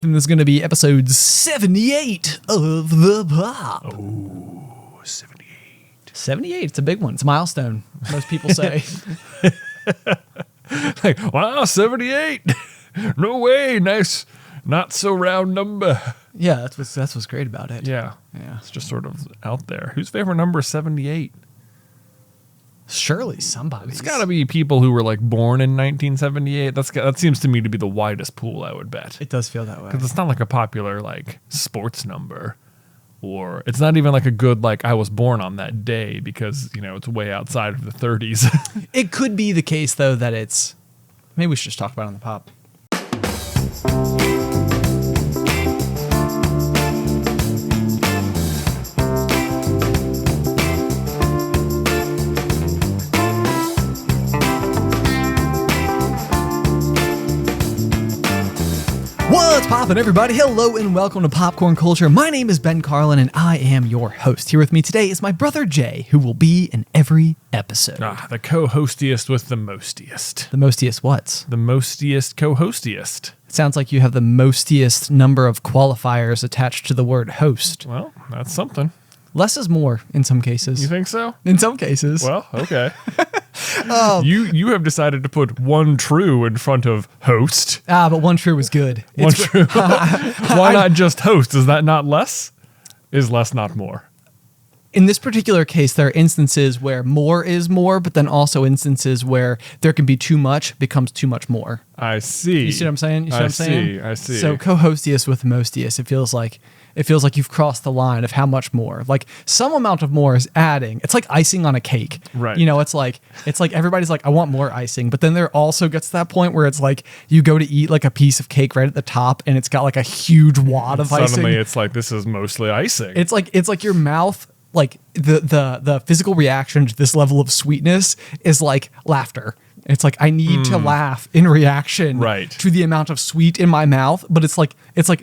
And this is going to be episode 78 of the Pop. Oh, 78. 78, it's a big one. It's a milestone, most people say. Like, wow, 78. No way. Nice, not so round number. Yeah, that's what's great about it. Yeah. Yeah. It's just sort of out there. Whose favorite number is 78? Surely somebody. It's got to be people who were like born in 1978. That seems to me to be the widest pool, I would bet. It does feel that way. Because it's not like a popular like sports number, or it's not even like a good like I was born on that day because it's way outside of the 30s. It could be the case though that it's. Maybe we should just talk about it on the Pop. What's poppin', everybody? Hello and welcome to Popcorn Culture. My name is Ben Carlin and I am your host. Here with me today is my brother Jay, who will be in every episode. The co-hostiest with the mostiest. The mostiest what? The mostiest co-hostiest. It sounds like you have the mostiest number of qualifiers attached to the word host. Well, that's something. Less is more in some cases. You think so? In some cases. Well, okay. You have decided to put one true in front of host. But one true was good. One true. Why not just host? Is that not less? Is less not more? In this particular case, there are instances where more is more, but then also instances where there can be too much becomes too much more. I see. You see what I'm saying? You see what I'm saying? I see. So co-hostiest with mostiest, it feels like you've crossed the line of how much more. Like some amount of more is adding. It's like icing on a cake. Right. It's like everybody's like, I want more icing. But then there also gets to that point where it's like you go to eat like a piece of cake right at the top and it's got like a huge wad of icing. Suddenly it's like this is mostly icing. It's like your mouth, like the physical reaction to this level of sweetness is like laughter. It's like I need to laugh in reaction to the amount of sweet in my mouth, but it's like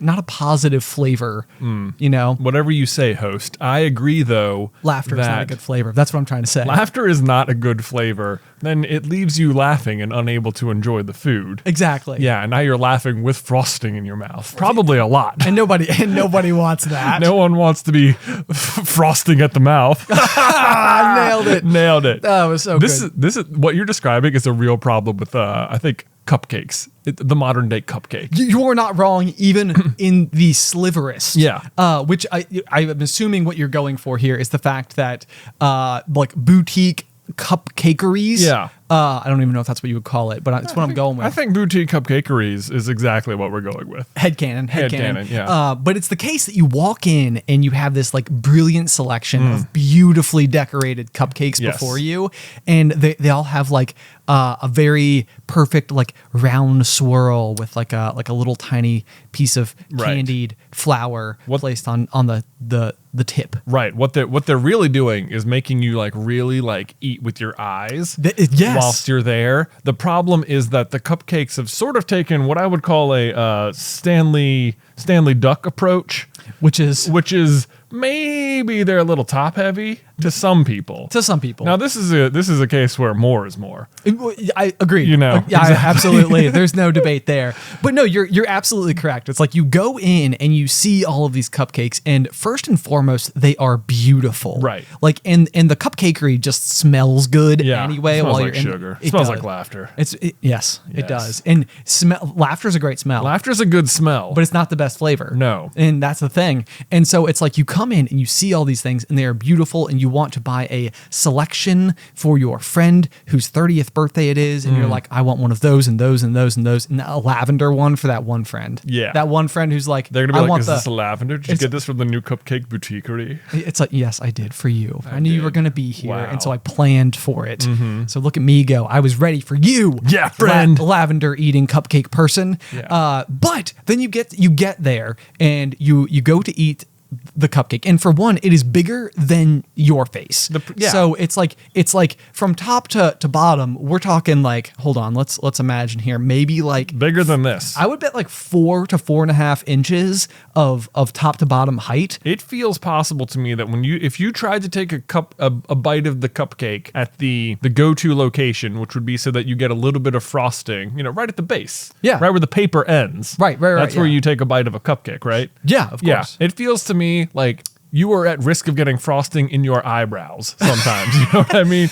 not a positive flavor, Whatever you say, host. I agree, though. Laughter is not a good flavor. That's what I'm trying to say. Laughter is not a good flavor. Then it leaves you laughing and unable to enjoy the food. Exactly. Yeah, and now you're laughing with frosting in your mouth. Probably a lot. And nobody wants that. No one wants to be frosting at the mouth. I nailed it. Nailed it. That was so good. This is what you're describing is a real problem with I think cupcakes, the modern day cupcake. You're not wrong, even in the sliverest. Yeah. Which I'm assuming what you're going for here is the fact that like boutique cupcakeries. Yeah. I don't even know if that's what you would call it, but it's what I'm going with. I think boutique cupcakeries is exactly what we're going with. Headcanon. Yeah. But it's the case that you walk in and you have this like brilliant selection of beautifully decorated cupcakes before you, and they all have like a very perfect like round swirl with like a little tiny piece of candied flour placed on the tip. Right. What they're really doing is making you like really like eat with your eyes. Yes. Whilst you're there. The problem is that the cupcakes have sort of taken what I would call a Stanley Duck approach, which is maybe they're a little top heavy to some people. Now this is a case where more is more. I agree. Yeah, exactly. Absolutely. There's no debate there. But no, you're absolutely correct. It's like you go in and you see all of these cupcakes, and first and foremost, they are beautiful. Right. Like and the cupcakery just smells good anyway. It smells while like you're sugar. It smells does. like laughter. Yes, it does. And laughter's a great smell. Laughter's a good smell, but it's not the best flavor. No. And that's the thing. And so it's like you come in and you see all these things and they are beautiful and you want to buy a selection for your friend whose 30th birthday it is. And you're like, I want one of those and those and those and those and a lavender one for that one friend. Yeah. That one friend who's like, they're going to be like, is this a lavender? Did you get this from the new cupcake boutiquery? It's like, yes, I did for you. I knew you were going to be here. Wow. And so I planned for it. So look at me go. I was ready for you. Yeah, friend. Lavender eating cupcake person. Yeah. But then you get there and you go to eat the cupcake. And for one, it is bigger than your face. So it's like from top to bottom, we're talking like, hold on, let's imagine here, maybe like bigger than this. I would bet like 4 to 4.5 inches of top to bottom height. It feels possible to me that if you tried to take a bite of the cupcake at the go-to location, which would be so that you get a little bit of frosting, right at the base. Yeah. Right where the paper ends. Right. That's where you take a bite of a cupcake, right? Yeah, of course. Yeah. It feels to me like you are at risk of getting frosting in your eyebrows sometimes. You know what I mean?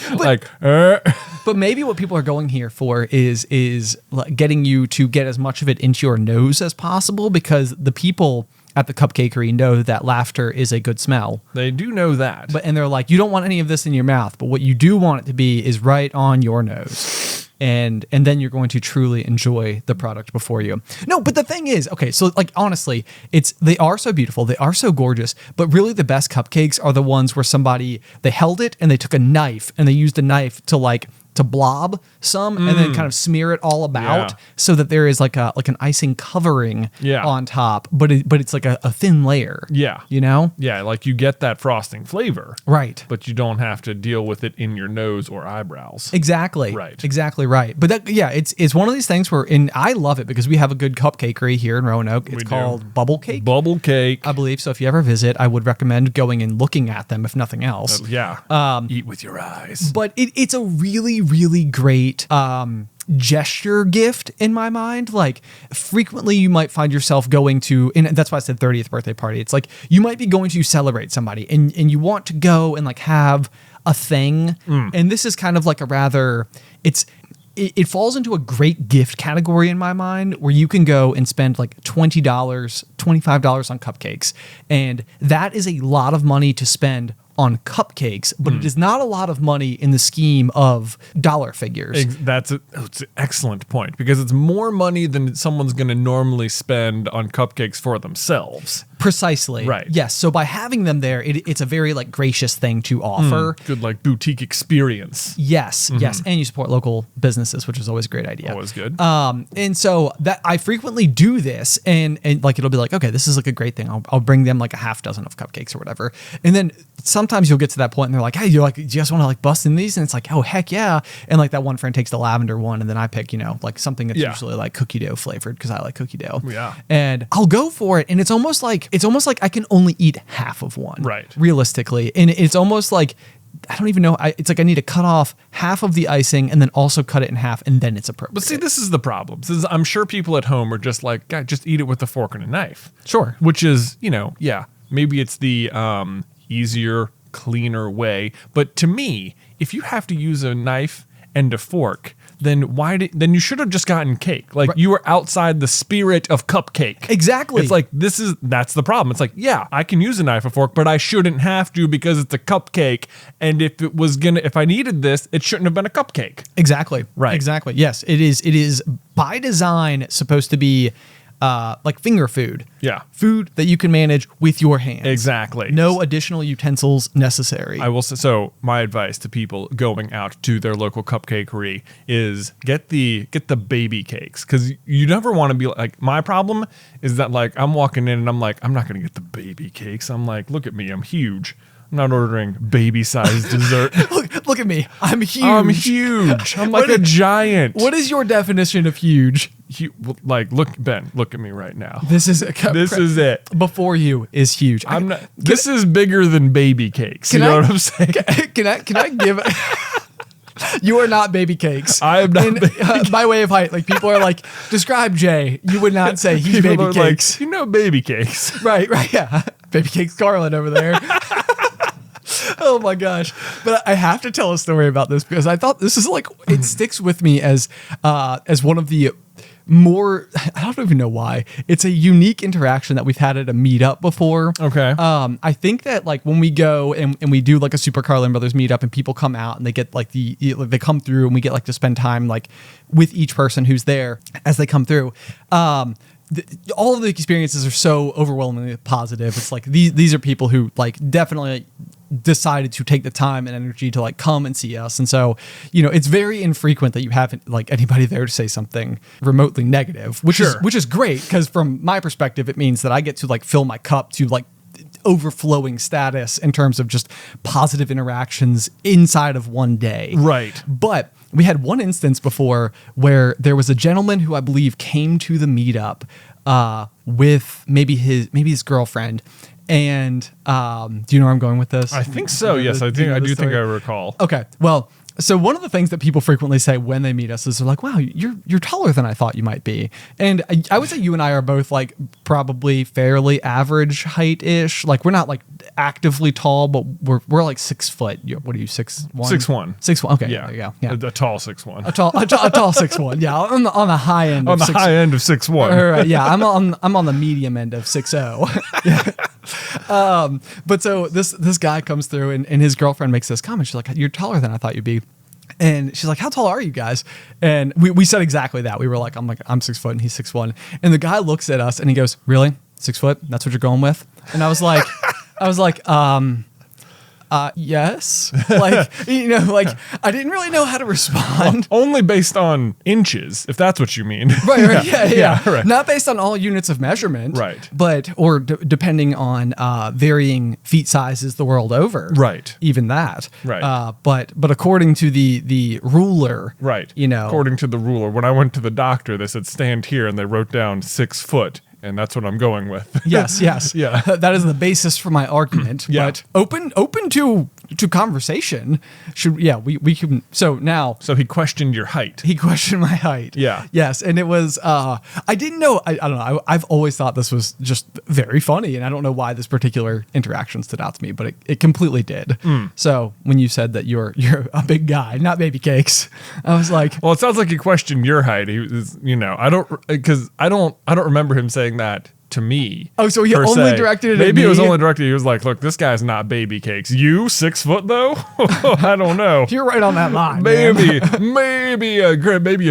But maybe what people are going here for is getting you to get as much of it into your nose as possible, because the people at the cupcakery know that laughter is a good smell. They do know that. And they're like, you don't want any of this in your mouth, but what you do want it to be is right on your nose. And then you're going to truly enjoy the product before you. No, but the thing is, okay, so like honestly, they are so beautiful, they are so gorgeous, but really the best cupcakes are the ones where they held it and they took a knife and they used a knife to blob some and then kind of smear it all about so that there is like an icing covering on top, but it's like a thin layer. Yeah. Yeah, like you get that frosting flavor. Right. But you don't have to deal with it in your nose or eyebrows. Exactly. Right. Exactly right. But it's one of these things where, and I love it because we have a good cupcakery here in Roanoke. It's called Bubble Cake. Bubble Cake. I believe. So if you ever visit, I would recommend going and looking at them, if nothing else. Eat with your eyes. But it's a really, really great gesture gift in my mind. Like frequently you might find yourself going to, and that's why I said 30th birthday party. It's like you might be going to celebrate somebody and you want to go and like have a thing. And this is kind of like it falls into a great gift category in my mind, where you can go and spend like $20, $25 on cupcakes. And that is a lot of money to spend on cupcakes, but it is not a lot of money in the scheme of dollar figures. It's an excellent point, because it's more money than someone's going to normally spend on cupcakes for themselves. Precisely. Right. Yes. So by having them there, it's a very like gracious thing to offer. Good like boutique experience. Yes. Yes. And you support local businesses, which is always a great idea. Always good. And so that I frequently do this, and like it'll be like, okay, this is like a great thing. I'll bring them like a half dozen of cupcakes or whatever. And then sometimes you'll get to that point and they're like, hey, do you just want to like bust in these? And it's like, oh heck yeah. And like that one friend takes the lavender one, and then I pick, like something that's usually like cookie dough flavored, because I like cookie dough. Yeah. And I'll go for it. And it's almost like I can only eat half of one. Right. Realistically. And it's almost like, I don't even know. It's like I need to cut off half of the icing and then also cut it in half, and then it's appropriate. But see, this is the problem. I'm sure people at home are just like, God, just eat it with a fork and a knife. Sure. Which is, maybe it's the easier, cleaner way. But to me, if you have to use a knife and a fork, then then you should have just gotten cake. Like you were outside the spirit of cupcake. Exactly. It's like that's the problem. It's like, yeah, I can use a knife or fork, but I shouldn't have to, because it's a cupcake. And if I needed this, it shouldn't have been a cupcake. Exactly. Right. Exactly. Yes, it is by design supposed to be like finger food. Yeah. Food that you can manage with your hands. Exactly. No additional utensils necessary. I will say, so my advice to people going out to their local cupcakery is get the baby cakes, because you never want to be like, my problem is that like I'm walking in and I'm like, I'm not going to get the baby cakes. I'm like, look at me, I'm huge. I'm not ordering baby-sized dessert. Look at me. I'm huge. I'm huge. I'm like a giant. What is your definition of huge? Like, look, Ben, look at me right now. This is it. Before you is huge. This is bigger than baby cakes. You know what I'm saying? Can I give it? You are not baby cakes. I am not baby cakes. By way of height, like people are like, describe Jay. You would not say he's baby cakes. Like, baby cakes. Right, yeah. Baby cakes Garland over there. Oh my gosh. But I have to tell a story about this, because I thought this is like, it sticks with me as one of the more, I don't even know why. It's a unique interaction that we've had at a meetup before. Okay. I think that like when we go and we do like a Super Carlin Brothers meetup, and people come out and they get like they come through, and we get like to spend time like with each person who's there as they come through. All of the experiences are so overwhelmingly positive. It's like these are people who like definitely decided to take the time and energy to like come and see us. And so, it's very infrequent that you haven't like anybody there to say something remotely negative, which is great, because from my perspective, it means that I get to like fill my cup to like overflowing status in terms of just positive interactions inside of one day. Right. But we had one instance before where there was a gentleman who I believe came to the meetup with maybe his girlfriend. And do you know where I'm going with this? I think so. Yes, I do think I recall. Okay. Well, so one of the things that people frequently say when they meet us is they're like, "Wow, you're taller than I thought you might be." And I would say you and I are both like probably fairly average height-ish. Like we're not like actively tall, but we're like 6 foot. What are you, 6'1"? 6'1". 6'1". Okay. Yeah. There you go. Yeah. A tall 6'1". A tall 6'1". Yeah. On the high end. On the high end of 6'1". Right, yeah. I'm on the medium end of 6'0". Yeah. But so this guy comes through and his girlfriend makes this comment. She's like, "You're taller than I thought you'd be." And she's like, "How tall are you guys?" And we said exactly that. We were like, I'm 6 foot and he's 6'1". And the guy looks at us and he goes, "Really? 6 foot? That's what you're going with?" And I was like, yes. Like, like I didn't really know how to respond. Well, only based on inches, if that's what you mean. Right. Yeah. Right. Not based on all units of measurement. Right. But, or depending on varying feet sizes the world over. Right. Even that. Right. But according to the ruler. Right. According to the ruler, when I went to the doctor, they said, "Stand here," and they wrote down 6 foot. And that's what I'm going with. Yes. Yeah. That is the basis for my argument. Yeah. But open to conversation. We can. So now. So he questioned your height. He questioned my height. Yeah. Yes. And it was, I didn't know, I don't know. I've always thought this was just very funny. And I don't know why this particular interaction stood out to me, but it completely did. So when you said that you're a big guy, not baby cakes, I was like, well, it sounds like he questioned your height. He was, I don't remember him saying that to me. Oh, so he only directed it at Maybe me? it was only directed. He was like, "Look, this guy's not baby cakes. You 6 foot though? I don't know. You're right on that line. maybe a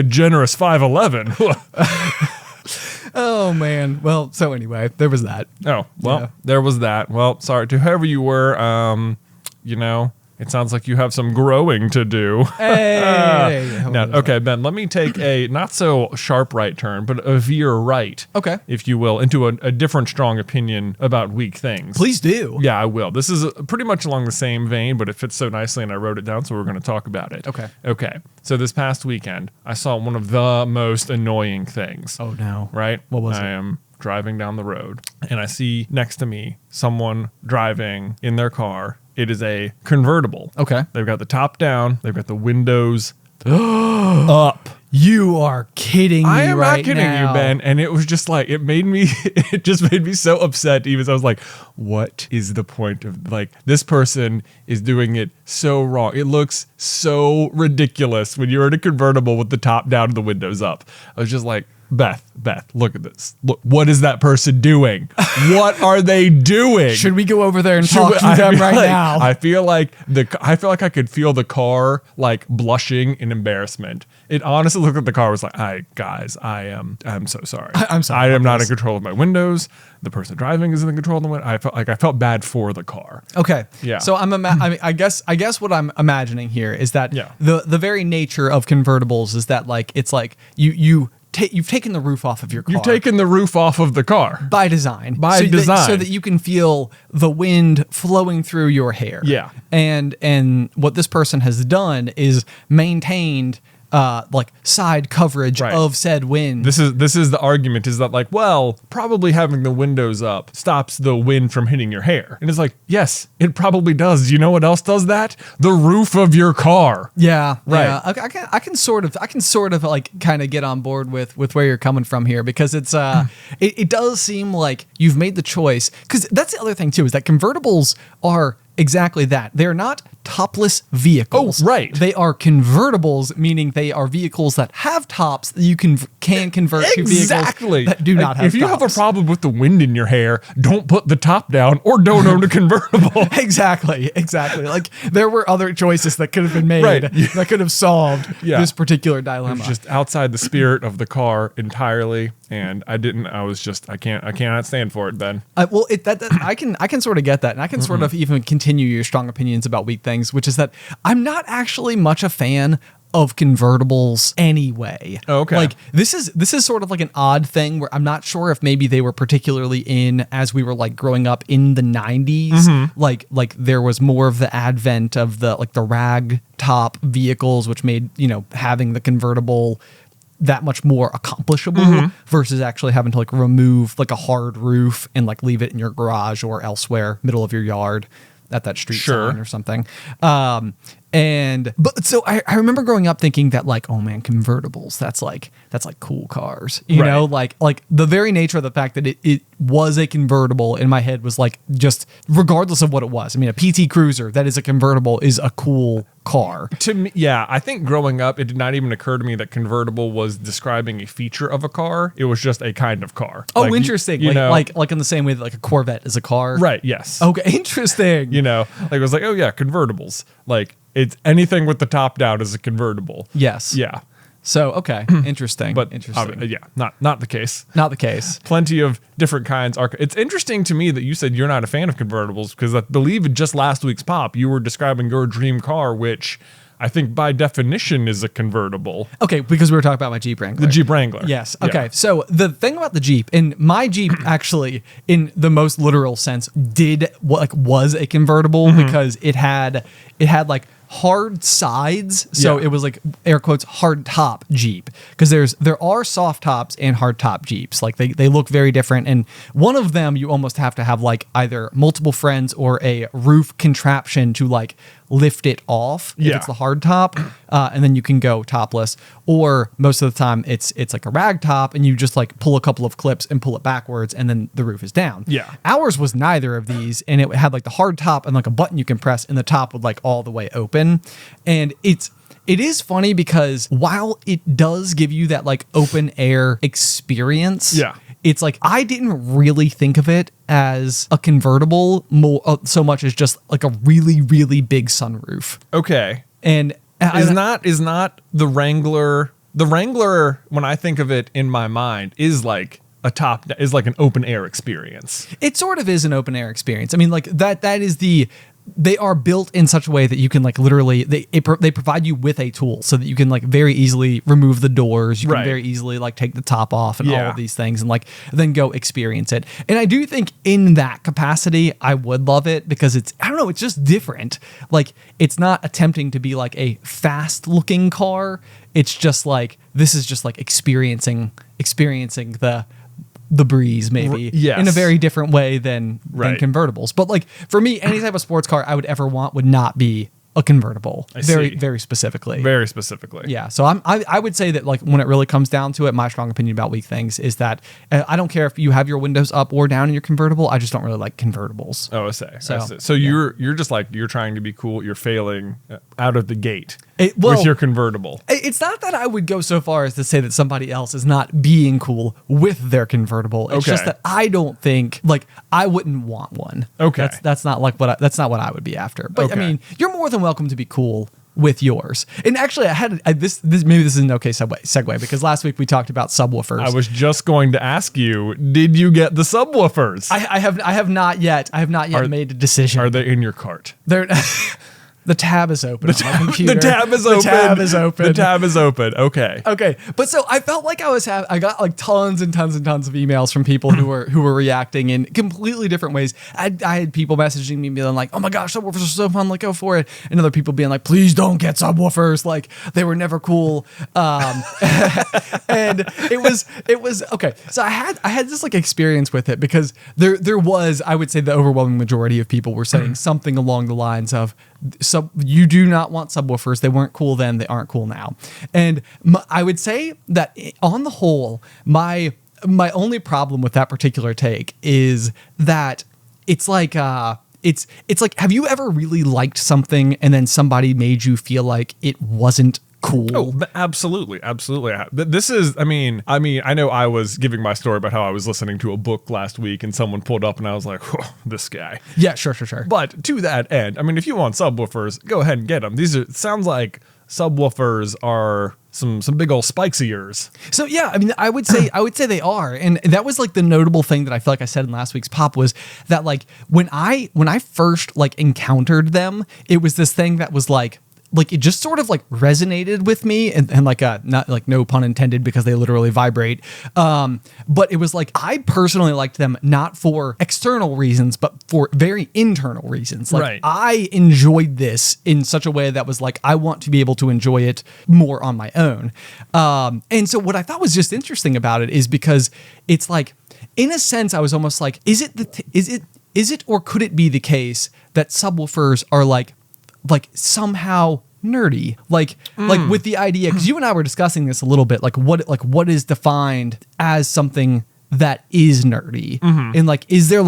generous 5'11". Oh man. Well, so anyway, there was that. Oh, well, There was that. Well, sorry to whoever you were. It sounds like you have some growing to do. Hey. Now, okay, Ben, let me take a not so sharp right turn, but a veer right, Okay. if you will, into a different strong opinion about weak things. Please do. Yeah, I will. This is pretty much along the same vein, but it fits so nicely, and I wrote it down, so we're going to talk about it. Okay. So this past weekend, I saw one of the most annoying things. Oh, no. Right? What was it? I am driving down the road, and I see next to me someone driving in their car. It is a convertible. Okay. They've got the top down. They've got the windows up. You are kidding me I am right not kidding now. you, Ben. And it was just like, it just made me so upset. Even I was like, what is the point of, like, this person is doing it so wrong. It looks so ridiculous when you're in a convertible with the top down and the windows up. I was just like, Beth, look at this. Look, what is that person doing? What are they doing? Should we go over there and talk to them right now? I feel like I could feel the car like blushing in embarrassment. It honestly looked like the car was like, I'm so sorry. I'm sorry. I am not in control of my windows. The person driving is in control of the window. I felt bad for the car. Okay. Yeah. So I guess what I'm imagining here is that the very nature of convertibles is that like it's like you've taken the roof off of your car. You've taken the roof off of the car. By design. So that you can feel the wind flowing through your hair. Yeah. And what this person has done is maintained like side coverage of said wind. This is the argument is that like, well, probably having the windows up stops the wind from hitting your hair. And it's like, yes, it probably does. Do you know what else does that? The roof of your car. Yeah. Right. Yeah. I can sort of like kind of get on board with where you're coming from here because it's it does seem like you've made the choice, because that's the other thing too, is that convertibles are exactly that. They're not topless vehicles. Oh, right. They are convertibles, meaning they are vehicles that have tops that you can convert to vehicles that do not have tops. If you have a problem with the wind in your hair, don't put the top down or don't own a convertible. Exactly. Like there were other choices that could have been made that could have solved this particular dilemma. It was just outside the spirit of the car entirely. And I cannot stand for it, Ben. Well, I can sort of get that, and I can sort of even continue your strong opinions about weak things, which is that I'm not actually much a fan of convertibles anyway. Okay. Like this is sort of like an odd thing where I'm not sure if maybe they were particularly in as we were like growing up in the 90s. Like there was more of the advent of the like the rag top vehicles, which made, you know, having the convertible that much more accomplishable versus actually having to like remove like a hard roof and like leave it in your garage or elsewhere, middle of your yard at that street sign or something. But so I remember growing up thinking that like, oh man, convertibles, that's like cool cars, you know, like the very nature of the fact that it was a convertible in my head was like, just regardless of what it was. I mean, a PT Cruiser that is a convertible is a cool car. To me, yeah, I think growing up, it did not even occur to me that convertible was describing a feature of a car. It was just a kind of car. Oh, like, interesting. You know, like in the same way that like a Corvette is a car. Right. Yes. Okay. Interesting. You know, like it was like, oh yeah, convertibles. Like it's anything with the top down is a convertible. Yes. Yeah. So, okay. Interesting. But interesting. Yeah, not the case. Not the case. Plenty of different kinds are. It's interesting to me that you said you're not a fan of convertibles because I believe just last week's pop, you were describing your dream car, which I think by definition is a convertible. Okay, because we were talking about my Jeep Wrangler. The Jeep Wrangler. Yes. Okay. Yeah. So the thing about the Jeep, and my Jeep actually, in the most literal sense, was a convertible because it had like hard sides, so it was like air quotes hard top Jeep, because there are soft tops and hard top Jeeps. Like they look very different, and one of them you almost have to have like either multiple friends or a roof contraption to like lift it off if it's the hard top, and then you can go topless. Or most of the time it's like a rag top and you just like pull a couple of clips and pull it backwards and then the roof is down. Yeah. Ours was neither of these, and it had like the hard top and like a button you can press, and the top would like all the way open. And it is funny because while it does give you that like open air experience, it's like I didn't really think of it as a convertible so much as just like a really, really big sunroof. Okay. And is not the Wrangler when I think of it in my mind is like an open air experience. It sort of is an open air experience. I mean, like that is they are built in such a way that you can like literally they provide you with a tool so that you can like very easily remove the doors. You can very easily like take the top off and all of these things and like then go experience it. And I do think in that capacity, I would love it because it's just different. Like it's not attempting to be like a fast looking car. It's just like, this is just like experiencing the breeze maybe in a very different way than convertibles. But like for me, any type of sports car I would ever want would not be a convertible. Very specifically. Very specifically. Yeah. So I would say that like when it really comes down to it, my strong opinion about weak things is that I don't care if you have your windows up or down in your convertible. I just don't really like convertibles. Oh, I see. So you're just like, you're trying to be cool. You're failing out of the gate with your convertible. It's not that I would go so far as to say that somebody else is not being cool with their convertible. It's just that I don't think like I wouldn't want one. Okay. That's not what I would be after. But I mean, you're more than welcome to be cool with yours. And actually this maybe this is an okay segue because last week we talked about subwoofers. I was just going to ask you, did you get the subwoofers? I have not yet. I have not yet made a decision. Are they in your cart? They're the tab is open on my computer. The tab is open. The tab is open. Okay. Okay. But so I felt like I got like tons and tons and tons of emails from people who were reacting in completely different ways. I had people messaging me being like, "Oh my gosh, subwoofers are so fun, like go for it." And other people being like, "Please don't get subwoofers. Like they were never cool." And it was okay. So I had this like experience with it because there was, I would say the overwhelming majority of people were saying something along the lines of, you do not want subwoofers. They weren't cool then. They aren't cool now. And I would say that on the whole, my only problem with that particular take is that it's like it's like, have you ever really liked something and then somebody made you feel like it wasn't cool? Oh, absolutely. This is, I mean, I know I was giving my story about how I was listening to a book last week and someone pulled up and I was like, oh, this guy. Yeah, sure. But to that end, I mean, if you want subwoofers, go ahead and get them. It sounds like subwoofers are some big old spikes of yours. So yeah, I mean, I would say they are, and that was like the notable thing that I feel like I said in last week's pop was that like when I first like encountered them, it was this thing that was like, like it just sort of like resonated with me, and like not like no pun intended because they literally vibrate. But it was like I personally liked them not for external reasons, but for very internal reasons. Like I enjoyed this in such a way that was like I want to be able to enjoy it more on my own. And so what I thought was just interesting about it is because it's like, in a sense, I was almost like, is it or could it be the case that subwoofers are like somehow nerdy, like with the idea, because you and I were discussing this a little bit, like what is defined as something that is nerdy, and like is there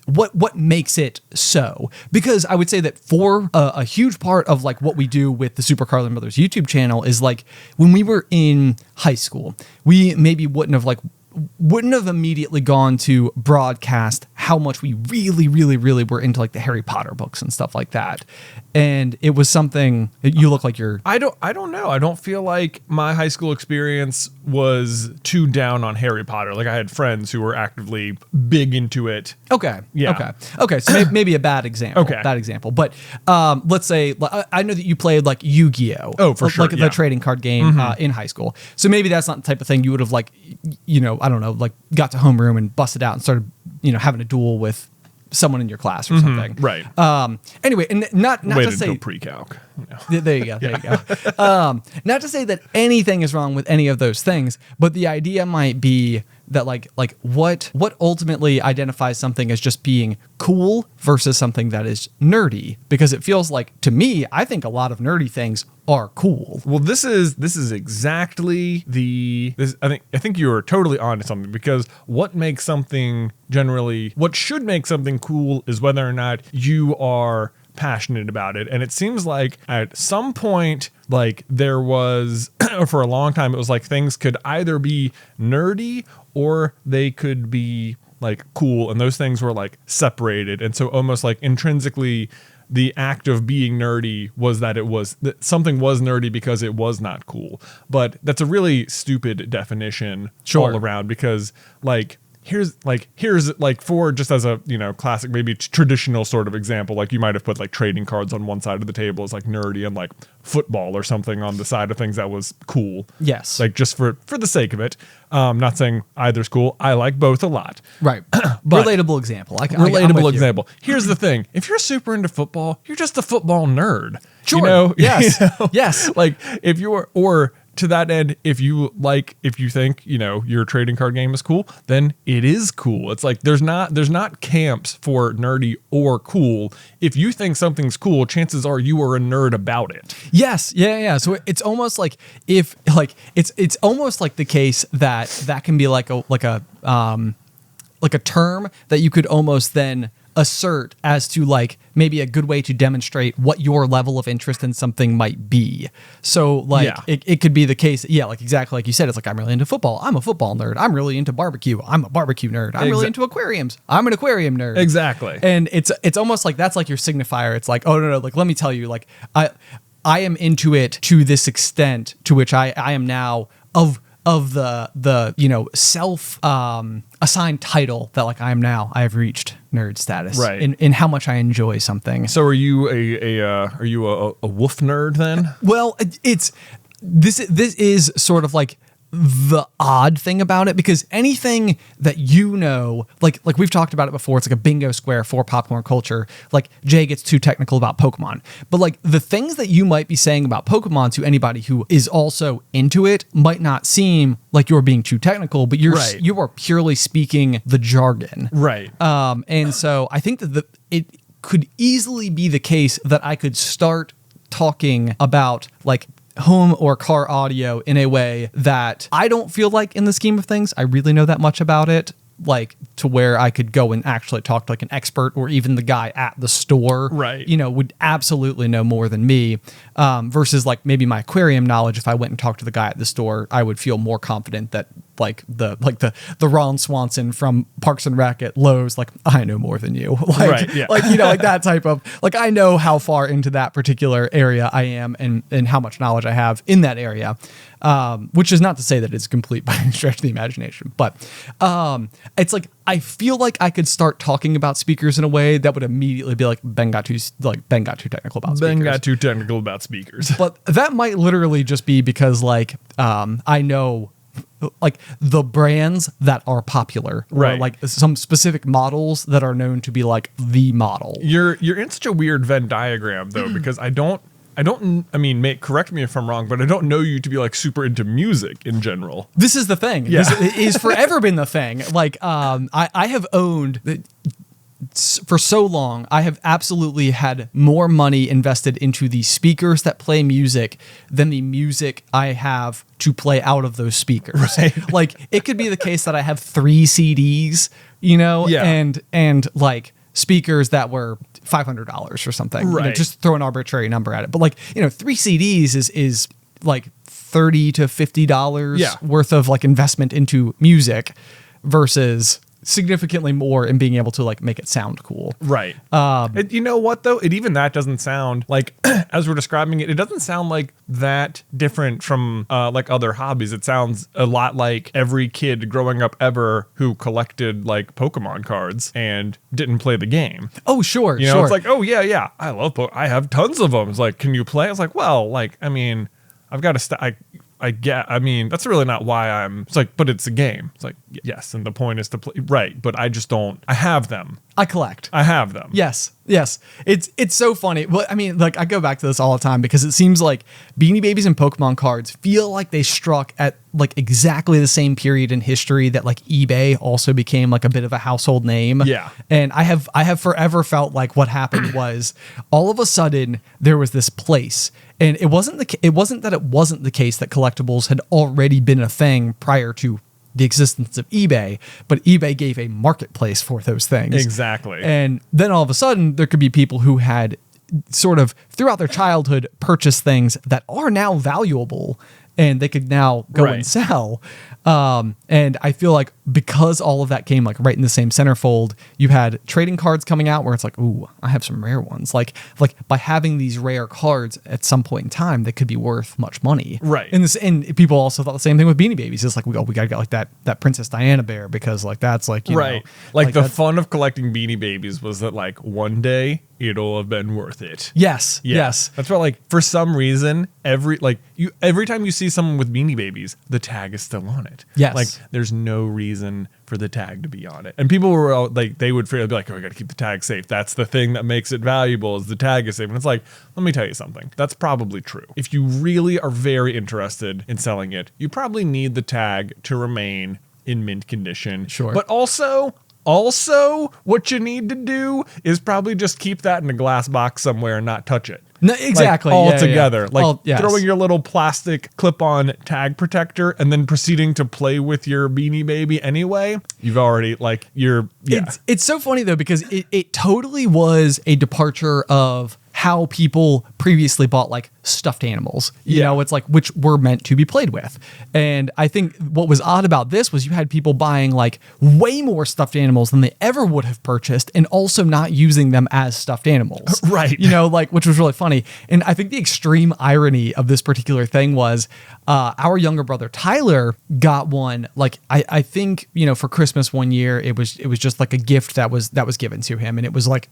what makes it so? Because I would say that for a huge part of like what we do with the Super Carlin Brothers YouTube channel is like when we were in high school, we maybe wouldn't have immediately gone to broadcast how much we really, really, really were into like the Harry Potter books and stuff like that. And it was something you look like you're... I don't know. I don't feel like my high school experience was too down on Harry Potter. Like I had friends who were actively big into it. Okay. Yeah. Okay. So maybe a bad example. Okay. Bad example. But let's say I know that you played like Yu-Gi-Oh. Oh, for sure. Like the trading card game in high school. So maybe that's not the type of thing you would have like, I don't know, like got to homeroom and busted out and started, having a duel with someone in your class or something. Right. Anyway, and not to say pre-calc. There you go. Not to say that anything is wrong with any of those things, but the idea might be that like what ultimately identifies something as just being cool versus something that is nerdy, because it feels like, to me, I think a lot of nerdy things are cool. Well, this is exactly I think you're totally onto something, because what should make something cool is whether or not you are passionate about it. And it seems like at some point, like there was, or for a long time, it was like things could either be nerdy or they could be like cool, and those things were like separated. And so almost like intrinsically, the act of being nerdy was that something was nerdy because it was not cool. But that's a really stupid definition all around, because here's for just as a classic, maybe traditional sort of example, like you might have put like trading cards on one side of the table as like nerdy, and like football or something on the side of things that was cool. Yes. Like just for the sake of it. Not saying either's cool. I like both a lot. Right. But relatable example. Relatable example. Here's the thing. If you're super into football, you're just a football nerd. Sure. Yes. Yes. Like if you're, or to that end, if you think, your trading card game is cool, then it is cool. It's like there's not camps for nerdy or cool. If you think something's cool, chances are you are a nerd about it. Yes. Yeah. So it's almost like it's almost like the case that can be like a term that you could almost then assert as to like maybe a good way to demonstrate what your level of interest in something might be. So like it could be the case, like exactly like you said, it's like I'm really into football, I'm a football nerd. I'm really into barbecue, I'm a barbecue nerd. I'm really into aquariums, I'm an aquarium nerd. Exactly. And it's almost like that's like your signifier. It's like, oh no, like let me tell you, like I am into it to this extent to which I am now of the self assigned title that like I have reached nerd status, right, in how much I enjoy something. So are you a wolf nerd then? Well, this is sort of like the odd thing about it, because anything that like we've talked about it before, it's like a bingo square for popcorn culture. Like Jay gets too technical about Pokemon, but like the things that you might be saying about Pokemon to anybody who is also into it might not seem like you're being too technical, but you are purely speaking the jargon, right? And so I think that it could easily be the case that I could start talking about like home or car audio in a way that I don't feel like, in the scheme of things, I really know that much about it, like to where I could go and actually talk to like an expert, or even the guy at the store, right, would absolutely know more than me, versus like maybe my aquarium knowledge. If I went and talked to the guy at the store, I would feel more confident that the Ron Swanson from Parks and Rec at Lowe's, like, I know more than you. Right, yeah. Like, like that type of, like, I know how far into that particular area I am and how much knowledge I have in that area. Which is not to say that it's complete by any stretch of the imagination, but it's like I feel like I could start talking about speakers in a way that would immediately be like Ben got too technical about speakers. Ben got too technical about speakers. But that might literally just be because like I know like the brands that are popular, right? Or like some specific models that are known to be like the model. You're in such a weird Venn diagram though, because I mean, correct me if I'm wrong, but I don't know you to be like super into music in general. This is the thing. Yeah. This is forever been the thing. Like, I have owned for so long. I have absolutely had more money invested into the speakers that play music than the music I have to play out of those speakers. Right. Like, it could be the case that I have 3 CDs, and like speakers that were $500 or something, right? Just throw an arbitrary number at it. But like, 3 CDs is like $30 to $50 worth of like investment into music versus significantly more in being able to like make it sound cool. Right. You know what though? Even that doesn't sound like, as we're describing it doesn't sound like that different from like other hobbies. It sounds a lot like every kid growing up ever who collected like Pokemon cards and didn't play the game. Oh, sure. It's like, oh yeah. I love I have tons of them. It's like, can you play? I was like, well, like, I mean, I've got to I mean, that's really not why it's like, but it's a game. It's like, yes. And the point is to play. Right. But I just don't, I have them. I collect. I have them. Yes. It's so funny. Well, I mean, like I go back to this all the time because it seems like Beanie Babies and Pokemon cards feel like they struck at like exactly the same period in history that like eBay also became like a bit of a household name. Yeah. And I have forever felt like what happened was all of a sudden there was this place. And it wasn't that it wasn't the case that collectibles had already been a thing prior to the existence of eBay, but eBay gave a marketplace for those things. Exactly. And then all of a sudden there could be people who had sort of throughout their childhood purchased things that are now valuable and they could now go and sell. And I feel like because all of that came like right in the same centerfold, you had trading cards coming out where it's like, ooh, I have some rare ones. Like by having these rare cards at some point in time, they could be worth much money. Right. And people also thought the same thing with Beanie Babies. It's like, we gotta get like that Princess Diana bear because like that's like, you know, like the fun of collecting Beanie Babies was that like one day it'll have been worth it. Yes. Yes. That's why like for some reason every time you see someone with Beanie Babies, the tag is still on it. Yes. Like there's no reason for the tag to be on it. And people were like, they would be like, oh, I got to keep the tag safe. That's the thing that makes it valuable is the tag is safe. And it's like, let me tell you something. That's probably true. If you really are very interested in selling it, you probably need the tag to remain in mint condition. Sure. But also, what you need to do is probably just keep that in a glass box somewhere and not touch it. No, exactly. Like, all together. Like yes. throwing your little plastic clip-on tag protector and then proceeding to play with your Beanie Baby anyway. You've already It's so funny though because it totally was a departure of how people previously bought like stuffed animals, you know, it's like which were meant to be played with. And I think what was odd about this was you had people buying like way more stuffed animals than they ever would have purchased and also not using them as stuffed animals. Right. You know, like, which was really funny. And I think the extreme irony of this particular thing was our younger brother Tyler got one. Like I think, you know, for Christmas one year, it was just like a gift that was given to him. And it was like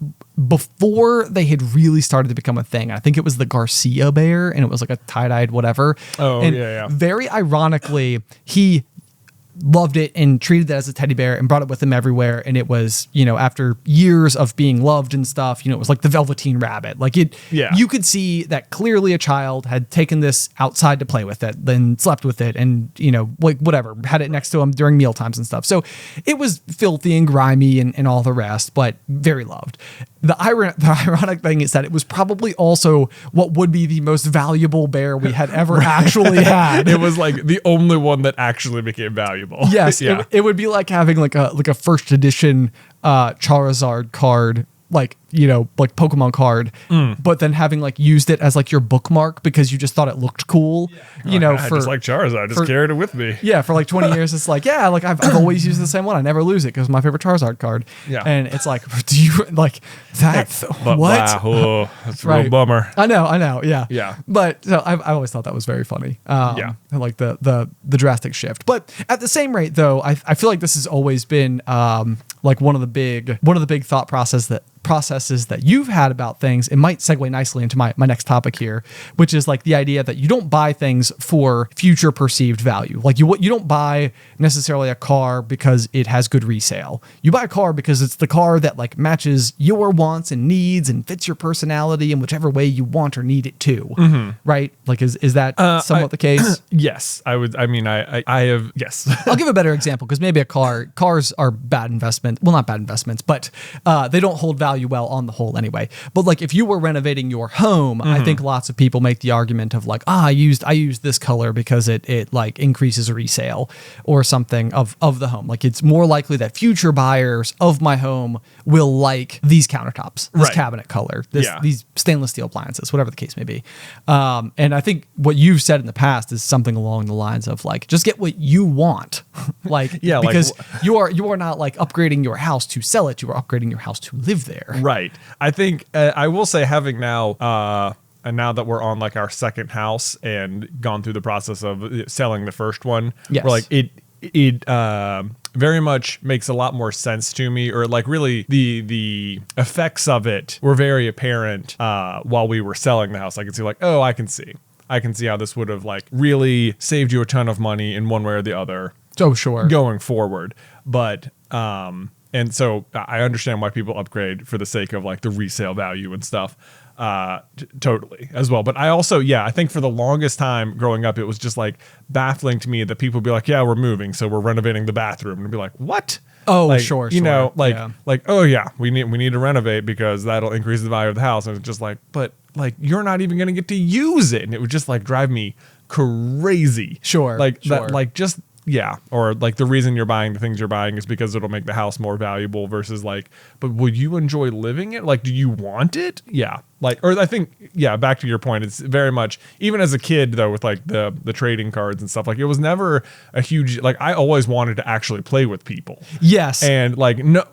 before they had really started to become a thing. I think it was the Garcia bear and it was like a tie-dyed whatever. Oh, and yeah. Very ironically, he loved it and treated it as a teddy bear and brought it with him everywhere. And it was, you know, after years of being loved and stuff, you know, it was like the Velveteen Rabbit. Like you could see that clearly a child had taken this outside to play with it, then slept with it and, you know, like whatever, had it next to him during meal times and stuff. So it was filthy and grimy and all the rest, but very loved. The ironic thing is that it was probably also what would be the most valuable bear we had ever actually had. It was like the only one that actually became valuable. Yes, yeah. It would be like having like a first edition Charizard card like, like Pokemon card, but then having like used it as like your bookmark because you just thought it looked cool, I just like Charizard, I just carried it with me. Yeah, for like 20 years, it's like, yeah, like I've always used the same one. I never lose it because it's my favorite Charizard card. Yeah. And it's like, do you like that? What? Wow, that's a real bummer. I know. Yeah. Yeah. But so I always thought that was very funny. Like the drastic shift. But at the same rate, though, I feel like this has always been like one of the big thought processes that you've had about things. It might segue nicely into my next topic here, which is like the idea that you don't buy things for future perceived value. Like you don't buy necessarily a car because it has good resale. You buy a car because it's the car that like matches your wants and needs and fits your personality in whichever way you want or need it to. Right? Like is that somewhat the case? Yes, I would. I mean, I have. Yes. I'll give a better example because maybe cars are bad investment. Well, not bad investments, but they don't hold value well on the whole anyway. But like if you were renovating your home, I think lots of people make the argument of like, I used this color because it like increases resale or something of the home. Like it's more likely that future buyers of my home will like these countertops, this cabinet color, these stainless steel appliances, whatever the case may be. And I think what you've said in the past is something along the lines of like, just get what you want. Like, because you are not like upgrading your house to sell it. You are upgrading your house to live there. Right. I think I will say having now, and now that we're on like our second house and gone through the process of selling the first one, we're like it very much makes a lot more sense to me, or like really the effects of it were very apparent while we were selling the house. I could see like, I can see how this would have like really saved you a ton of money in one way or the other. Oh, sure. Going forward. But and so I understand why people upgrade for the sake of like the resale value and stuff. Totally as well. But I also, I think for the longest time growing up, it was just like baffling to me that people would be like, we're moving, so we're renovating the bathroom, and be like, what? Oh, like, sure. You know, we need to renovate because that'll increase the value of the house. And it's just like, but like you're not even going to get to use it, and it would just like drive me crazy. Sure. Like sure. that, like just. Yeah, or like the reason you're buying the things you're buying is because it'll make the house more valuable versus like, but would you enjoy living it? Like, do you want it? Yeah. Like, or I think, back to your point, it's very much, even as a kid though, with like the trading cards and stuff, like it was never a huge, like I always wanted to actually play with people. Yes. And like, no,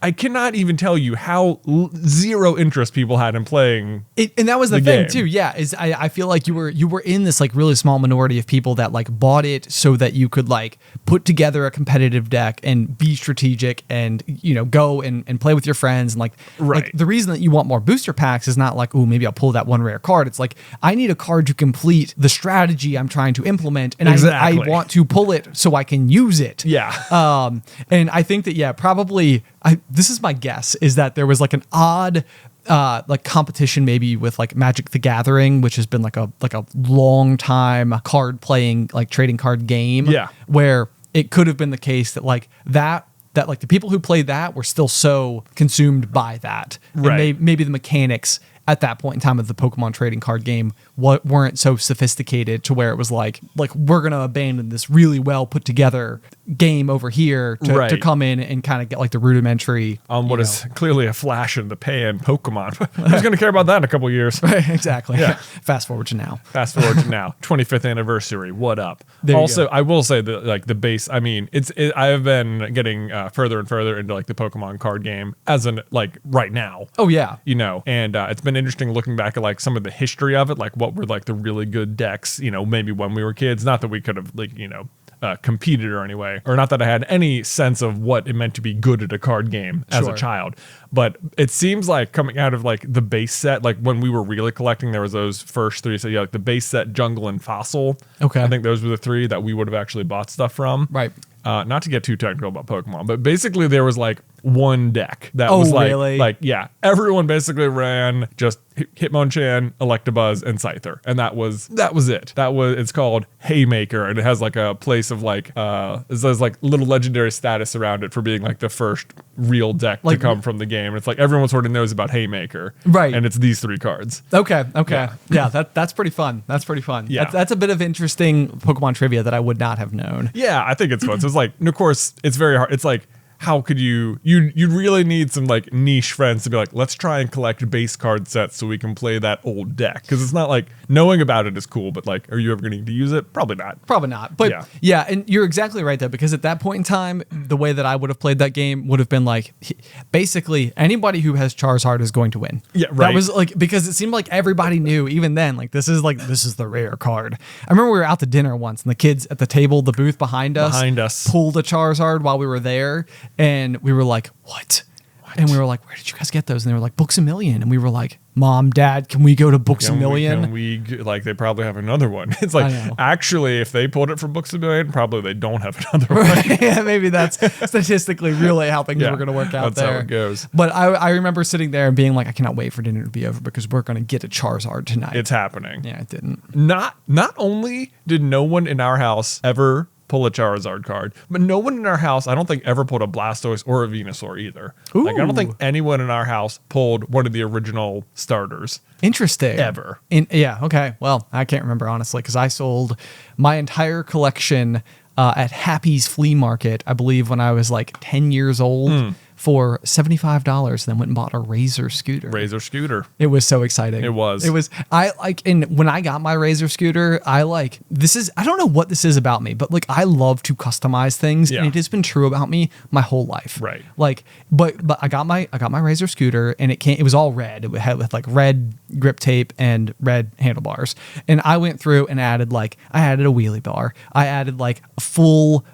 I cannot even tell you how zero interest people had in playing it. And that was the thing too. Yeah. Is I feel like you were in this like really small minority of people that like bought it so that you could like put together a competitive deck and be strategic and, go and play with your friends. And like the reason that you want more booster packs is not like, oh, maybe I'll pull that one rare card. It's like, I need a card to complete the strategy I'm trying to implement. And I want to pull it so I can use it. Yeah. And I think that, probably, this is my guess, is that there was like an odd like competition maybe with like Magic the Gathering, which has been like a long time card playing, like trading card game. Yeah. Where it could have been the case that like that like the people who played that were still so consumed by that. Right. And maybe the mechanics at that point in time of the Pokemon trading card game weren't so sophisticated to where it was like we're going to abandon this really well put together game over here to come in and kind of get like the rudimentary on what is clearly a flash in the pan Pokemon. Who's going to care about that in a couple of years? Right, exactly. Yeah. Fast forward to now. 25th anniversary. What up? Also, I will say that like the base, I mean, I have been getting further and further into like the Pokemon card game as in like right now. Oh yeah. And it's been interesting looking back at like some of the history of it, like what were like the really good decks, maybe when we were kids. Not that we could have like, competed or anyway, or not that I had any sense of what it meant to be good at a card game as a child. But it seems like coming out of like the base set, like when we were really collecting, there was those first three. So like the base set, Jungle, and Fossil. Okay. I think those were the three that we would have actually bought stuff from. Right. Not to get too technical about Pokemon, but basically there was like one deck that was like, really? Everyone basically ran just Hitmonchan, Electabuzz, and Scyther, and that was it. It's called Haymaker, and it has like a place of like there's like little legendary status around it for being like the first real deck to come from the game. It's like everyone sort of knows about Haymaker, right? And it's these three cards. Okay, yeah, that's pretty fun. Yeah, that's a bit of interesting Pokemon trivia that I would not have known. Yeah, I think it's fun. So it's like, and of course, it's very hard. It's like, how could you really need some like niche friends to be like, let's try and collect base card sets so we can play that old deck. Because it's not like knowing about it is cool, but like, are you ever going to use it? Probably not. Probably not. But yeah, and you're exactly right though, because at that point in time, the way that I would have played that game would have been like, basically anybody who has Charizard is going to win. Yeah, right. That was like, because it seemed like everybody knew even then, like this is the rare card. I remember we were out to dinner once and the kids at the table, the booth behind us pulled a Charizard while we were there, and we were like, what? And we were like, where did you guys get those? And they were like, Books A Million. And we were like, Mom, Dad, can we go to Books A Million? Like, they probably have another one. It's like, actually, if they pulled it from Books A Million, probably they don't have another one. Yeah, maybe that's statistically really how things were going to work out that's there. How it goes. But I remember sitting there and being like, I cannot wait for dinner to be over because we're going to get a Charizard tonight. It's happening. Yeah, it didn't. Not only did no one in our house ever pull a Charizard card, but no one in our house, I don't think, ever pulled a Blastoise or a Venusaur either. Ooh. Like, I don't think anyone in our house pulled one of the original starters. Interesting. Ever. Yeah, okay. Well, I can't remember, honestly, because I sold my entire collection at Happy's Flea Market, I believe, when I was like 10 years old. For $75, and then went and bought a Razor scooter. It was so exciting. It was. And when I got my Razor scooter, I don't know what this is about me, but like I love to customize things, and it has been true about me my whole life. Right. Like, but I got my Razor scooter, and it was all red. It had with like red grip tape and red handlebars. And I went through and I added a wheelie bar. I added like a full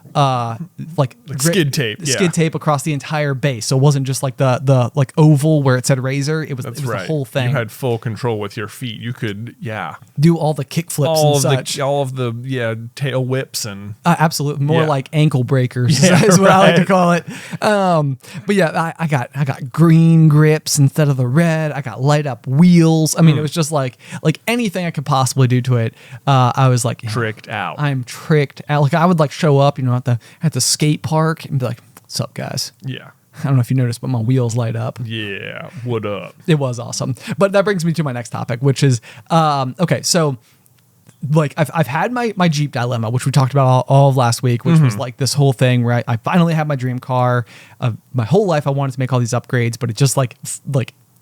skid tape across the entire base, so it wasn't just like the like oval where it said Razor. It was the whole thing. You had full control with your feet. You could do all the kick flips and such, all of the tail whips and absolutely more like ankle breakers is what I like to call it. But yeah, I got green grips instead of the red. I got light up wheels. I mean, it was just like anything I could possibly do to it. I was like tricked out. I'm tricked out. Like I would like show up, at the skate park and be like, "What's up, guys?" Yeah. I don't know if you noticed, but my wheels light up. Yeah. What up? It was awesome. But that brings me to my next topic, which is, okay, so like I've had my Jeep dilemma, which we talked about all of last week, which was like this whole thing where I finally had my dream car. My whole life I wanted to make all these upgrades, but it just like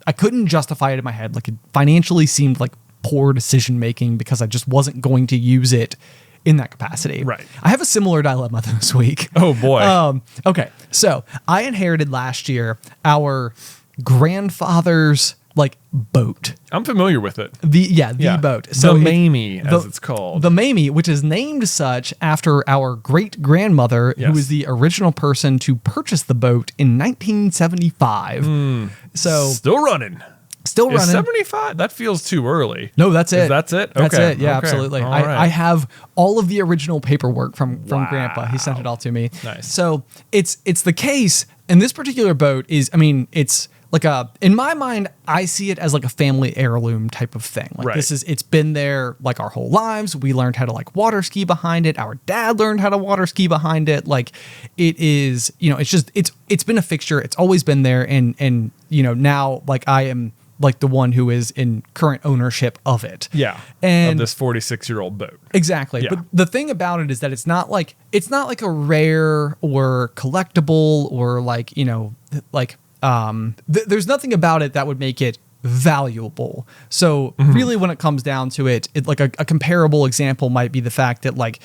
I couldn't justify it in my head. Like it financially seemed like poor decision making because I just wasn't going to use it in that capacity. Right. I have a similar dilemma this week. Oh boy. Okay. So I inherited last year our grandfather's like boat. I'm familiar with it. The boat. So the Maime, as it's called. The Maime, which is named such after our great grandmother, who was the original person to purchase the boat in 1975. So still running. Still running. 75? That feels too early. No, that's it. That's it? Okay. That's it. Yeah, absolutely. All right. I have all of the original paperwork from Grandpa. He sent it all to me. Nice. So it's the case, and this particular boat is, it's like in my mind, I see it as like a family heirloom type of thing. Like it's been there like our whole lives. We learned how to like water ski behind it. Our dad learned how to water ski behind it. Like it is, it's been a fixture. It's always been there. And now like I am like the one who is in current ownership of it. Yeah. And of this 46-year-old boat. Exactly. Yeah. But the thing about it is that it's not like a rare or collectible or like, there's nothing about it that would make it valuable. So really when it comes down to it, like a comparable example might be the fact that like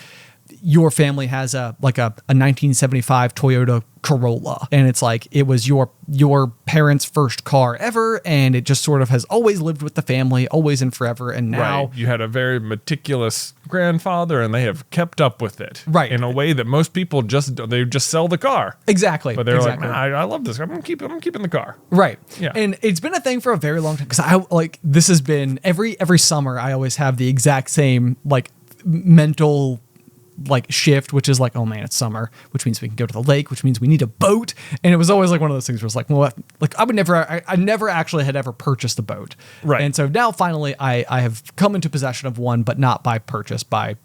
your family has a 1975 Toyota Corolla, and it's like it was your parents' first car ever, and it just sort of has always lived with the family, always and forever. And now you had a very meticulous grandfather, and they have kept up with it, in a way that most people just sell the car. Exactly, but they're like, nah, I love this. I'm keeping the car. Right. Yeah. And it's been a thing for a very long time because this has been every summer. I always have the exact same like mental like shift, which is like, oh man, it's summer, which means we can go to the lake, which means we need a boat. And it was always like one of those things where it's like, well, like I never actually had ever purchased a boat. Right. And so now finally I have come into possession of one, but not by purchase, by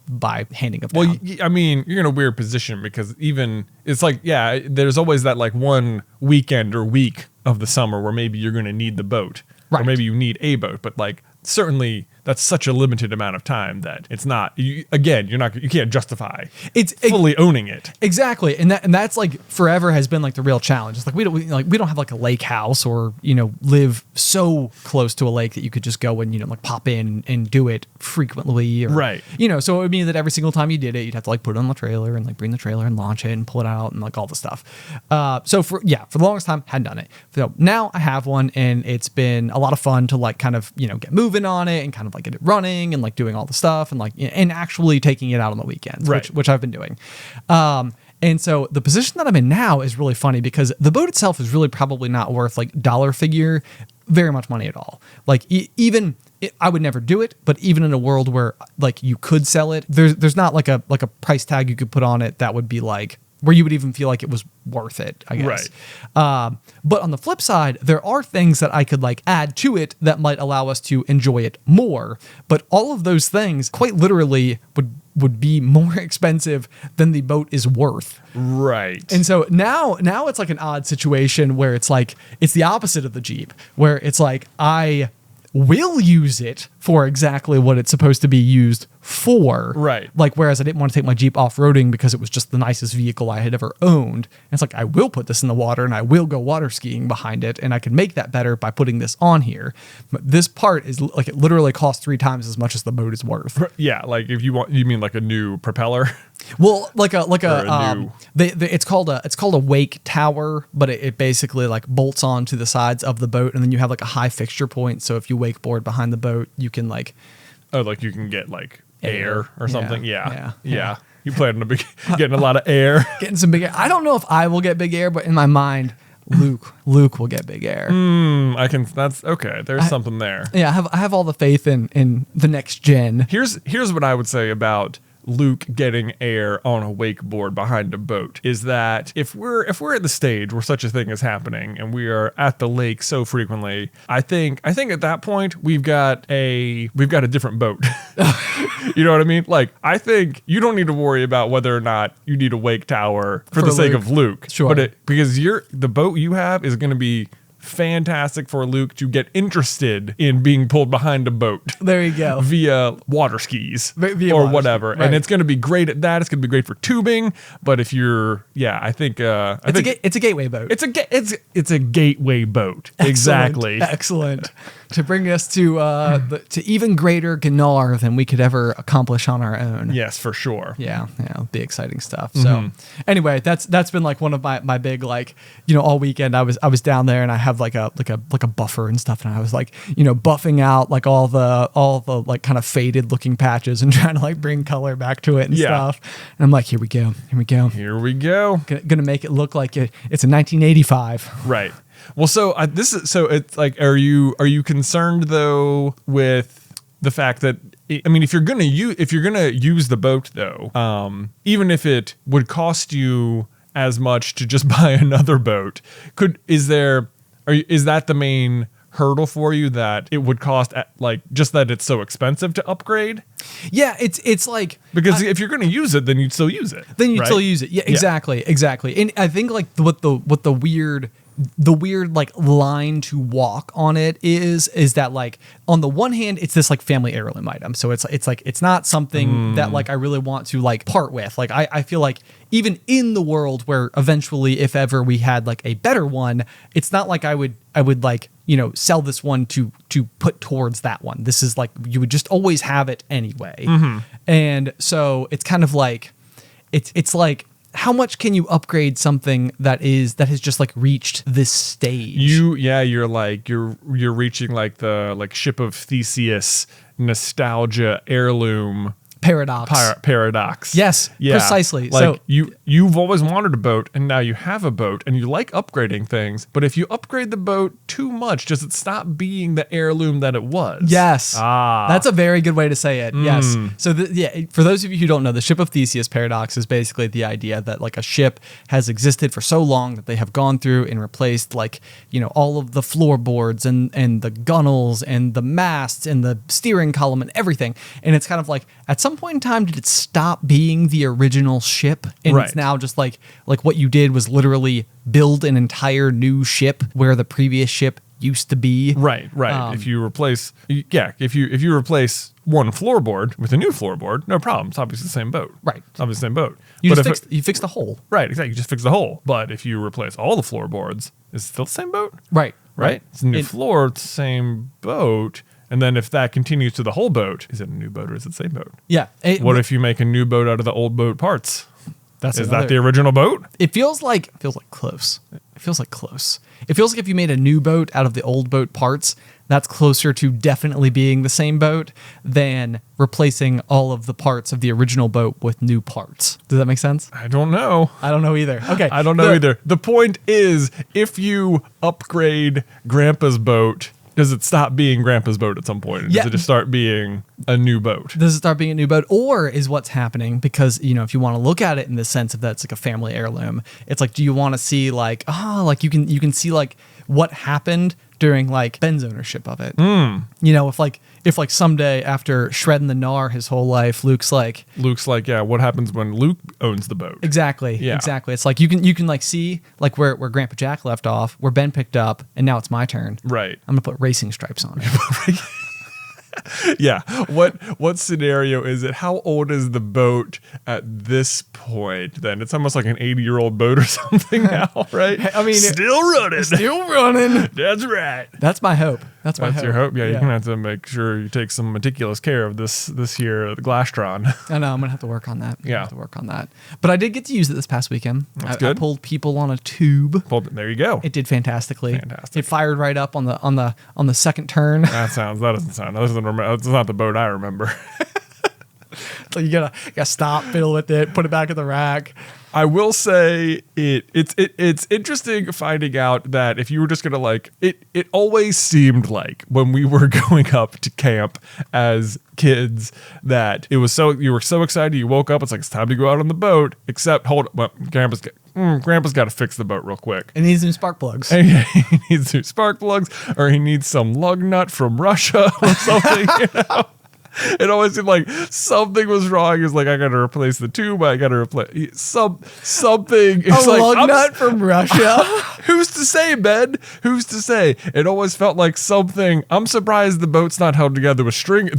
handing them down. Well, I mean, you're in a weird position because even it's like, there's always that like one weekend or week of the summer where maybe you're going to need the boat. Right. Or maybe you need a boat, but like certainly that's such a limited amount of time that it's not. You can't justify fully owning it. Exactly, and that's like forever has been like the real challenge. It's like we don't have like a lake house or live so close to a lake that you could just go and like pop in and do it frequently. Or, right. So it would mean that every single time you did it, you'd have to like put it on the trailer and like bring the trailer and launch it and pull it out and like all the stuff. So for the longest time, hadn't done it. So now I have one, and it's been a lot of fun to like kind of get moving on it and kind of like get it running and like doing all the stuff and like and actually taking it out on the weekends, right. which I've been doing. And so the position that I'm in now is really funny because the boat itself is really probably not worth like dollar figure very much money at all. Like I would never do it, but even in a world where like you could sell it, there's not like a price tag you could put on it that would be like where you would even feel like it was worth it, I guess. Right. But on the flip side, there are things that I could like add to it that might allow us to enjoy it more. But all of those things quite literally would be more expensive than the boat is worth. Right. And so now it's like an odd situation where it's like, it's the opposite of the Jeep, where it's like, I will use it for exactly what it's supposed to be used for. Right. Like, whereas I didn't want to take my Jeep off-roading because it was just the nicest vehicle I had ever owned. And it's like, I will put this in the water and I will go water skiing behind it, and I can make that better by putting this on here. But this part is like, it literally costs 3 times as much as the boat is worth. Yeah, like if you mean like a new propeller? Well, it's called a wake tower, but it basically like bolts onto the sides of the boat, and then you have like a high fixture point. So if you wakeboard behind the boat, you can like, you can get like air or something. Yeah. Yeah. You plan on getting a lot of air. Getting some big air. I don't know if I will get big air, but in my mind, Luke will get big air. That's okay. There's something there. Yeah, I have all the faith in the next gen. Here's what I would say about Luke getting air on a wakeboard behind a boat is that if we're at the stage where such a thing is happening and we are at the lake so frequently, I think at that point we've got a different boat. You know what I mean? Like, I think you don't need to worry about whether or not you need a wake tower for the sake of Luke. Sure. Because the boat you have is going to be fantastic for Luke to get interested in being pulled behind a boat. There you go. Via water skis via or water whatever. ski, right. And it's going to be great at that. It's going to be great for tubing. But if you're, I think it's a gateway boat. It's a gateway boat. Exactly. Excellent. To bring us to even greater Gnar than we could ever accomplish on our own. Yes, for sure. Yeah, the exciting stuff. So anyway, that's been like one of my big all weekend I was down there, and I have like a buffer and stuff, and I was like buffing out like all the like kind of faded looking patches and trying to like bring color back to it and stuff. And I'm like, here we go. Gonna make it look like it's a 1985. Right. Well, so it's like, are you concerned though with the fact that, I mean, if you're gonna use the boat though, even if it would cost you as much to just buy another boat, is that the main hurdle for you, that it would cost like just that it's so expensive to upgrade? Yeah, it's like, because if you're going to use it, then you'd still use it. Yeah, exactly. And I think like what the weird like line to walk on it is that like on the one hand it's this like family heirloom item, so it's not something that like I really want to like part with. Like I feel like even in the world where eventually, if ever we had like a better one, it's not like I would like sell this one to put towards that one. This is like, you would just always have it anyway. And so it's kind of like it's like, how much can you upgrade something that has just like reached this stage? You're reaching like the like ship of Theseus nostalgia heirloom paradox. Yes, yeah. Precisely. Like, so you've always wanted a boat, and now you have a boat, and you like upgrading things. But if you upgrade the boat too much, does it stop being the heirloom that it was? Yes. That's a very good way to say it. Yes. So for those of you who don't know, the ship of Theseus paradox is basically the idea that like a ship has existed for so long that they have gone through and replaced like all of the floorboards and the gunnels and the masts and the steering column and everything, and it's kind of like, at some point in time, did it stop being the original ship? And it's now just like what you did was literally build an entire new ship where the previous ship used to be. Right. If you replace one floorboard with a new floorboard, no problem. It's obviously the same boat. Right. It's obviously the same boat. You fix the hole. Right, exactly. You just fix the hole. But if you replace all the floorboards, is it still the same boat? Right. It's a new floor, it's the same boat. And then if that continues to the whole boat, is it a new boat or is it the same boat? Yeah. What if you make a new boat out of the old boat parts? Is that the original boat? It feels like close. It feels like close. It feels like if you made a new boat out of the old boat parts, that's closer to definitely being the same boat than replacing all of the parts of the original boat with new parts. Does that make sense? I don't know. I don't know either. Okay. I don't know either. The point is, if you upgrade Grandpa's boat, does it stop being Grandpa's boat at some point? Or does it just start being a new boat? Does it start being a new boat? Or is what's happening, because, if you want to look at it in the sense of that's like a family heirloom, it's like, do you want to see you can see like what happened during like Ben's ownership of it? If someday after shredding the gnar his whole life, Luke's like, what happens when Luke owns the boat? Exactly. Yeah. Exactly. It's like you can like see like where Grandpa Jack left off, where Ben picked up, and now it's my turn. Right. I'm gonna put racing stripes on it. Yeah. What scenario is it? How old is the boat at this point? Then it's almost like an 80-year-old boat or something now, right? I mean, still running. That's right. That's my hope. That's your hope. Yeah, you're gonna have to make sure you take some meticulous care of this here, the Glastron. I know. I'm gonna have to work on that. Yeah, But I did get to use it this past weekend. That's good. I pulled people on a tube. There you go. It did fantastically. It fired right up on the second turn. That's not the boat I remember. So you gotta stop, fiddle with it, put it back in the rack. I will say it's interesting finding out that if you were just gonna it always seemed like when we were going up to camp as kids that you were so excited you woke up, it's like it's time to go out on the boat, except Grandpa's got to fix the boat real quick. It needs new spark plugs. And he needs new spark plugs, or he needs some lug nut from Russia or something. It always seemed like something was wrong. It's like, I got to replace the tube. I got to replace something. It's lug nut from Russia. Who's to say, Ben? Who's to say? It always felt like something. I'm surprised the boat's not held together with string.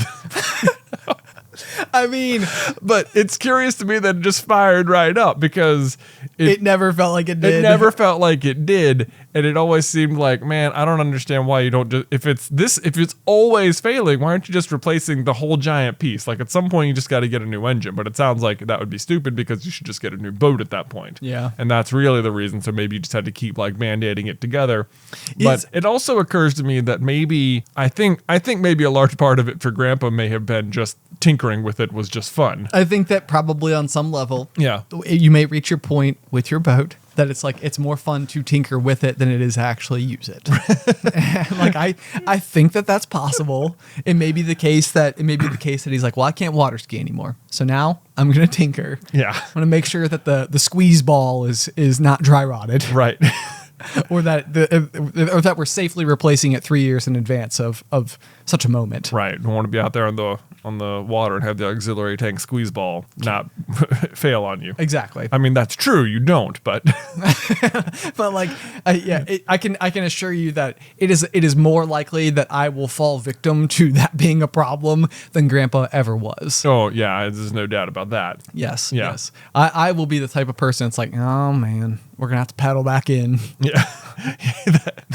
I mean, but it's curious to me that it just fired right up, because it never felt like it did. It never felt like it did. And it always seemed like, man, I don't understand why you don't just, if it's always failing, why aren't you just replacing the whole giant piece? Like at some point you just got to get a new engine, but it sounds like that would be stupid because you should just get a new boat at that point. Yeah. And that's really the reason. So maybe you just had to keep like band-aiding it together. But it also occurs to me that maybe, I think maybe a large part of it for Grandpa may have been just tinkering with it was just fun. I think that probably on some level, yeah, you may reach your point with your boat that it's like it's more fun to tinker with it than it is to actually use it. Like I think that that's possible. It may be the case that he's like, well, I can't water ski anymore, so now I'm gonna tinker. Yeah, I'm gonna make sure that the squeeze ball is not dry rotted. Right. or that we're safely replacing it 3 years in advance of such a moment. Right. Don't want to be out there on the water and have the auxiliary tank squeeze ball not fail on you. Exactly. I mean, that's true. You don't, but but like, I can assure you that it is more likely that I will fall victim to that being a problem than Grandpa ever was. Oh yeah, there's no doubt about that. Yes. Yeah. Yes. I will be the type of person that's like, oh man, we're gonna have to paddle back in. Yeah.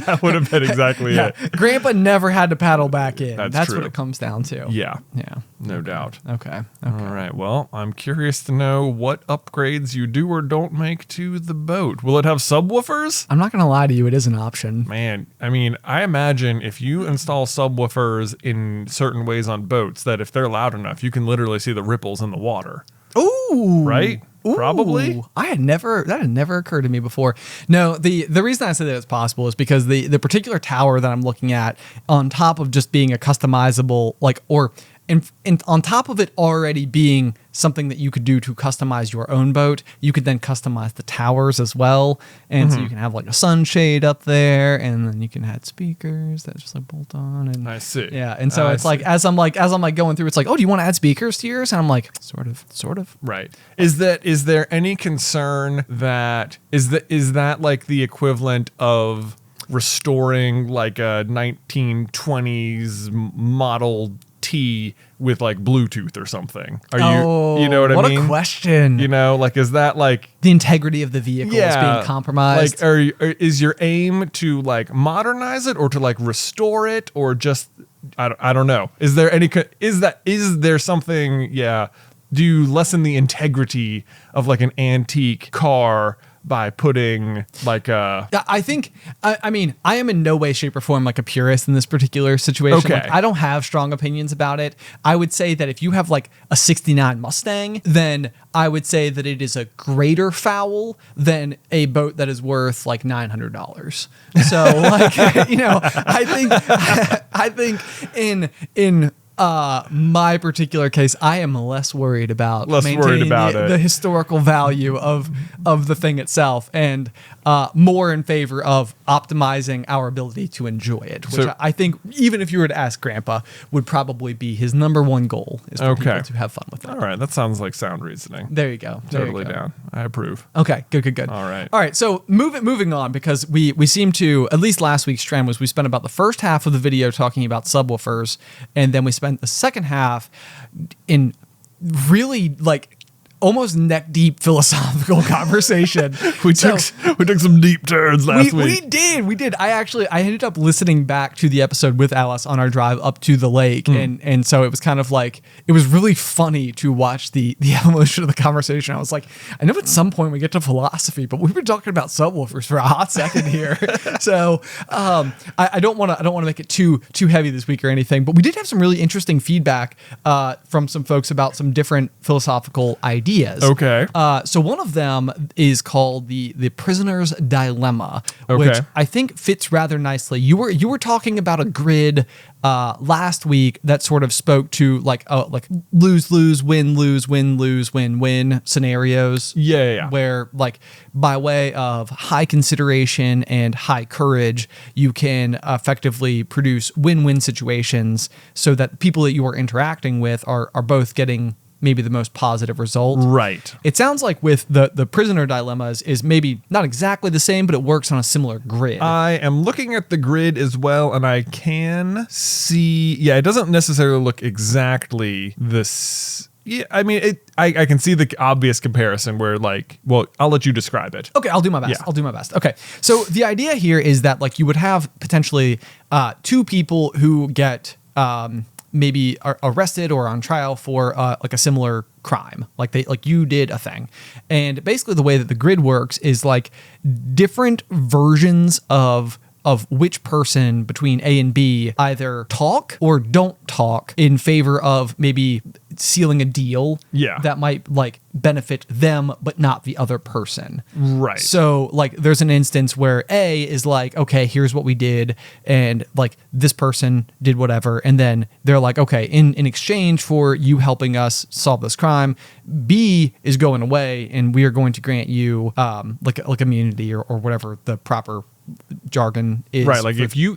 that would have been exactly it. Grandpa never had to paddle back in. That's true. what it comes down to. Yeah. Yeah. No doubt. Okay. All right. Well, I'm curious to know what upgrades you do or don't make to the boat. Will it have subwoofers? I'm not going to lie to you. It is an option. Man, I mean, I imagine if you install subwoofers in certain ways on boats, that if they're loud enough, you can literally see the ripples in the water. Ooh. Right? Ooh, probably. That had never occurred to me before. No, the reason I say that it's possible is because the particular tower that I'm looking at, on top of just being a customizable, on top of it already being something that you could do to customize your own boat, you could then customize the towers as well. And so you can have like a sunshade up there, and then you can add speakers that just like bolt on. And I see. Yeah. And so it's like, as I'm going through, it's like, oh, do you want to add speakers to yours? And I'm like, sort of. Right. Is there any concern that is that like the equivalent of restoring like a 1920s Model T with like Bluetooth or something. Are you know what I mean? What a question. You know, like, is that like the integrity of the vehicle is being compromised? Like, is your aim to like modernize it or to like restore it, or just, I don't know. Is there something, do you lessen the integrity of like an antique car by putting like a... I think, I mean, I am in no way, shape, or form like a purist in this particular situation. Okay. Like, I don't have strong opinions about it. I would say that if you have like a 69 Mustang, then I would say that it is a greater foul than a boat that is worth like $900. So like, you know, I think in my particular case, I am less worried about maintaining the historical value of the thing itself, and more in favor of optimizing our ability to enjoy it, which I think, even if you were to ask Grandpa, would probably be his number one goal, is for people to have fun with it. All right, that sounds like sound reasoning. There you go. Totally down. I approve. Okay, good. All right. So moving on, because we seem to, at least last week's trend was we spent about the first half of the video talking about subwoofers, and then we spent the second half in really like almost neck deep philosophical conversation. we took some deep turns last week. We did. I ended up listening back to the episode with Alice on our drive up to the lake, and so it was kind of like, it was really funny to watch the evolution of the conversation. I was like, I know at some point we get to philosophy, but we've been talking about subwoofers for a hot second here. So I don't want to make it too heavy this week or anything, but we did have some really interesting feedback from some folks about some different philosophical ideas. Okay. So one of them is called the prisoner's dilemma, which I think fits rather nicely. You were talking about a grid last week that sort of spoke to like lose, win scenarios. Yeah. Where like by way of high consideration and high courage, you can effectively produce win-win situations so that people that you are interacting with are both getting maybe the most positive result. Right. It sounds like with the prisoner dilemmas is maybe not exactly the same, but it works on a similar grid. I am looking at the grid as well, and I can see, it doesn't necessarily look exactly this. Yeah, I mean, I can see the obvious comparison where like, well, I'll let you describe it. Okay, I'll do my best. Okay, so the idea here is that like you would have potentially two people who get maybe are arrested or on trial for like a similar crime, like you did a thing, and basically the way that the grid works is like different versions of which person between A and B either talk or don't talk in favor of maybe sealing a deal that might like benefit them but not the other person. Right. So like there's an instance where A is like, okay, here's what we did, and like this person did whatever, and then they're like, okay, in exchange for you helping us solve this crime, B is going away and we are going to grant you like immunity or whatever the proper jargon is. Right, like if you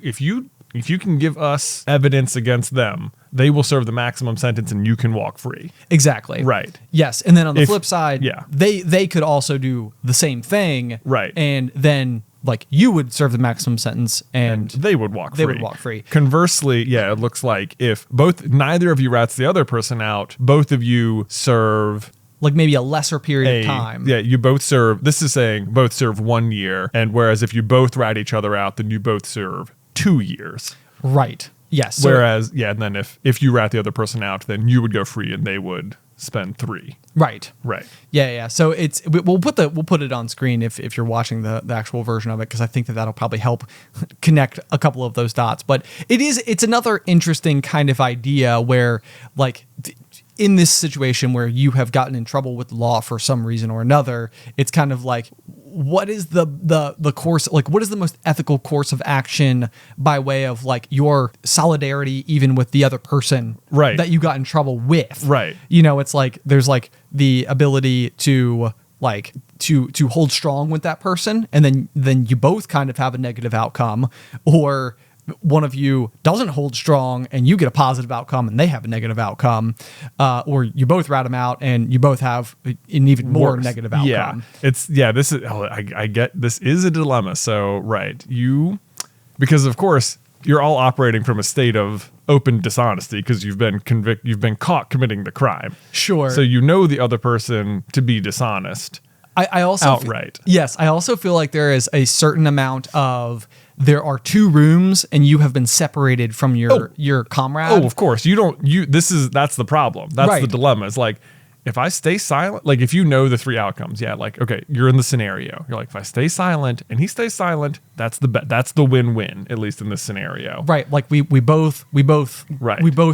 can give us evidence against them, they will serve the maximum sentence and you can walk free. Exactly. Right. Yes, and then on the flip side, yeah, they could also do the same thing. Right. And then like you would serve the maximum sentence and they would walk free. Conversely, it looks like if neither of you rats the other person out, both of you serve like maybe a lesser period of time. Yeah, you both serve, this is saying both serve 1 year, and whereas if you both rat each other out, then you both serve 2 years. Right. Yes. Whereas, and then if you rat the other person out, then you would go free and they would spend 3. Right. Right. Yeah. So we'll put it on screen if you're watching the actual version of it, because I think that'll probably help connect a couple of those dots. But it's another interesting kind of idea where like in this situation where you have gotten in trouble with the law for some reason or another, it's kind of like, what is the course, like what is the most ethical course of action by way of like your solidarity even with the other person that you got in trouble with. Right. You know, it's like there's like the ability to like to hold strong with that person, and then you both kind of have a negative outcome, or one of you doesn't hold strong and you get a positive outcome and they have a negative outcome, or you both rat them out and you both have an even more negative outcome. This is I get this is a dilemma. So right, because of course you're all operating from a state of open dishonesty because you've been caught committing the crime. Sure. So you know the other person to be dishonest. I also outright. Yes, I also feel like there is a certain amount of there are two rooms and you have been separated from your comrade. Oh, of course. That's the problem. That's the dilemma. It's like, if I stay silent, like if you know the three outcomes, like, okay, you're in the scenario. You're like, if I stay silent and he stays silent, that's the win-win, at least in this scenario. Right. Like we both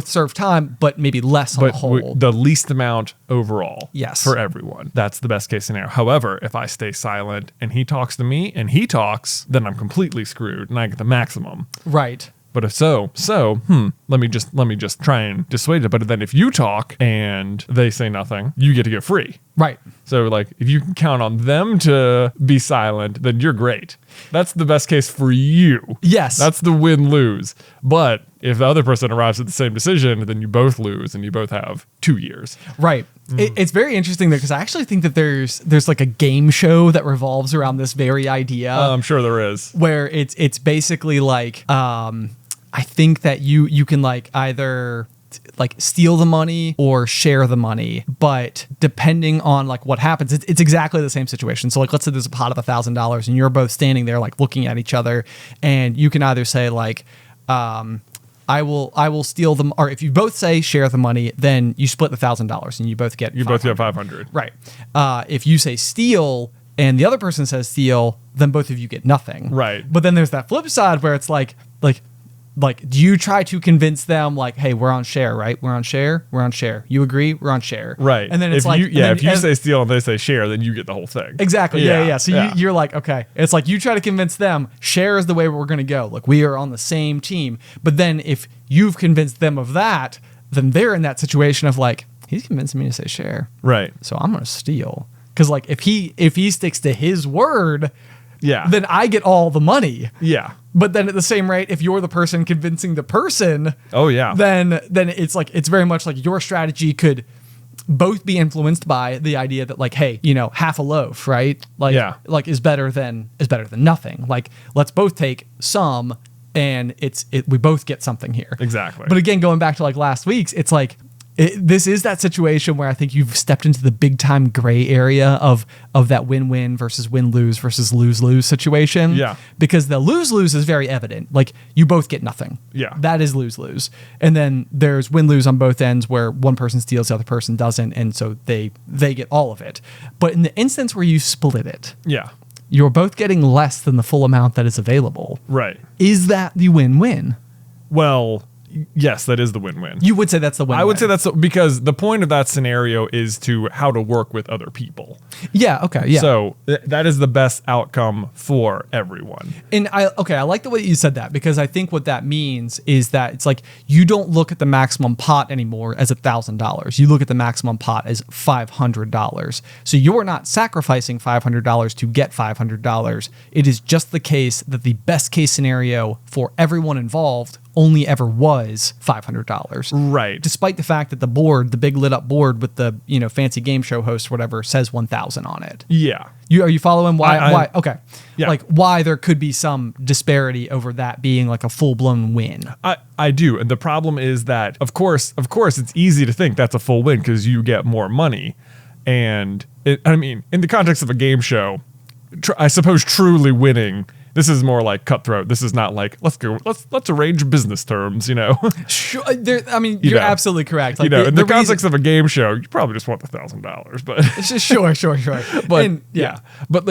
serve time, but maybe less on the whole. The least amount overall. Yes. For everyone. That's the best case scenario. However, if I stay silent and he talks to me and he talks, then I'm completely screwed and I get the maximum. Right. But if let me just try and dissuade it. But then if you talk and they say nothing, you get to get free. Right. So like if you can count on them to be silent, then you're great. That's the best case for you. Yes. That's the win-lose. But if the other person arrives at the same decision, then you both lose and you both have 2 years. Right. It's very interesting though, because I actually think that there's like a game show that revolves around this very idea. I'm sure there is. Where it's basically like I think that you can like either like steal the money or share the money, but depending on like what happens, it's exactly the same situation. So like, let's say there's a pot of $1,000 and you're both standing there like looking at each other, and you can either say like, I will steal them, or if you both say share the money, then you split the $1,000 and you both get both get 500. Right. If you say steal and the other person says steal, then both of you get nothing. Right. But then there's that flip side where it's like, do you try to convince them like, hey, we're on share, right? We're on share. You agree? We're on share. Right. And then it's if you say steal and they say share, then you get the whole thing. Exactly. Yeah. So you're like, okay. It's like you try to convince them share is the way we're going to go. Like we are on the same team. But then if you've convinced them of that, then they're in that situation of like, he's convincing me to say share. Right. So I'm going to steal. Because like if he sticks to his word, then I get all the money. Yeah. But then at the same rate, if you're the person convincing the person, then it's like it's very much like your strategy could both be influenced by the idea that like, hey, half a loaf, right? Like, like is better than nothing. Like, let's both take some, and we both get something here. Exactly. But again, going back to like last week's, it's like. This is that situation where I think you've stepped into the big time gray area of that win-win versus win-lose versus lose-lose situation. Yeah. Because the lose-lose is very evident. Like you both get nothing. Yeah. That is lose-lose. And then there's win-lose on both ends where one person steals, the other person doesn't. And so they get all of it. But in the instance where you split it. Yeah. You're both getting less than the full amount that is available. Right. Is that the win-win? Well, yes, that is the win-win. You would say that's the win-win. I would say that's because the point of that scenario is to how to work with other people. Yeah. Okay. Yeah. So that is the best outcome for everyone. And I like the way you said that, because I think what that means is that it's like you don't look at the maximum pot anymore as $1,000. You look at the maximum pot as $500. So you're not sacrificing $500 to get $500. It is just the case that the best case scenario for everyone involved only ever was $500. Right. Despite the fact that the big lit up board with the, fancy game show host or whatever says 1,000 on it. Yeah. Are you following why? Okay. Yeah. Like why there could be some disparity over that being like a full blown win. I do. And the problem is that of course it's easy to think that's a full win because you get more money. And in the context of a game show, I suppose truly winning, this is more like cutthroat. This is not like let's arrange business terms, Sure, you're absolutely correct. Like in the context of a game show, you probably just want the $1,000, but sure. But but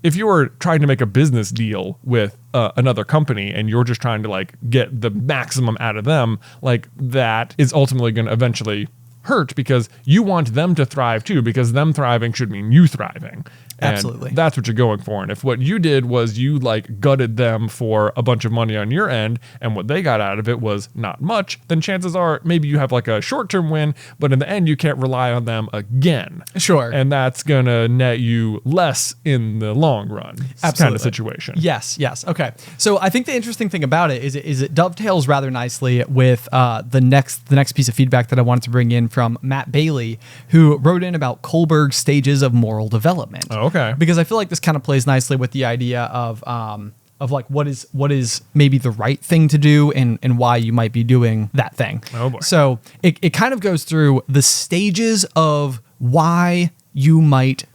if you're trying to make a business deal with another company and you're just trying to like get the maximum out of them, like that is ultimately going to eventually hurt because you want them to thrive too, because them thriving should mean you thriving. And absolutely. That's what you're going for. And if what you did was you like gutted them for a bunch of money on your end and what they got out of it was not much, then chances are maybe you have like a short-term win, but in the end you can't rely on them again. Sure. And that's going to net you less in the long run. Absolutely. Kind of situation. Yes. Okay. So I think the interesting thing about it is it dovetails rather nicely with the next piece of feedback that I wanted to bring in from Matt Bailey, who wrote in about Kohlberg's stages of moral development. Oh, okay. Because I feel like this kind of plays nicely with the idea of like what is maybe the right thing to do and why you might be doing that thing. Oh boy. So it kind of goes through the stages of why you might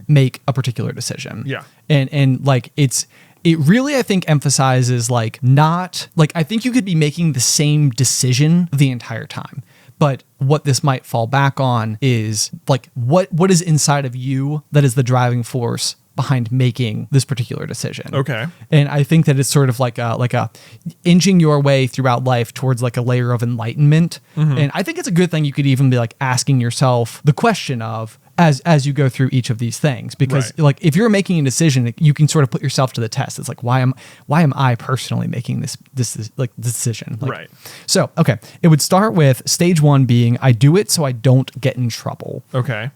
make a particular decision. Yeah. And like it really, I think, emphasizes like not like I think you could be making the same decision the entire time. But what this might fall back on is like what is inside of you that is the driving force behind making this particular decision. Okay. And I think that it's sort of like a inching your way throughout life towards like a layer of enlightenment. Mm-hmm. And I think it's a good thing you could even be like asking yourself the question of as you go through each of these things, because like if you're making a decision, you can sort of put yourself to the test. It's like, why am I personally making this decision? Like, right. So, okay. It would start with stage 1 being, I do it so I don't get in trouble. Okay.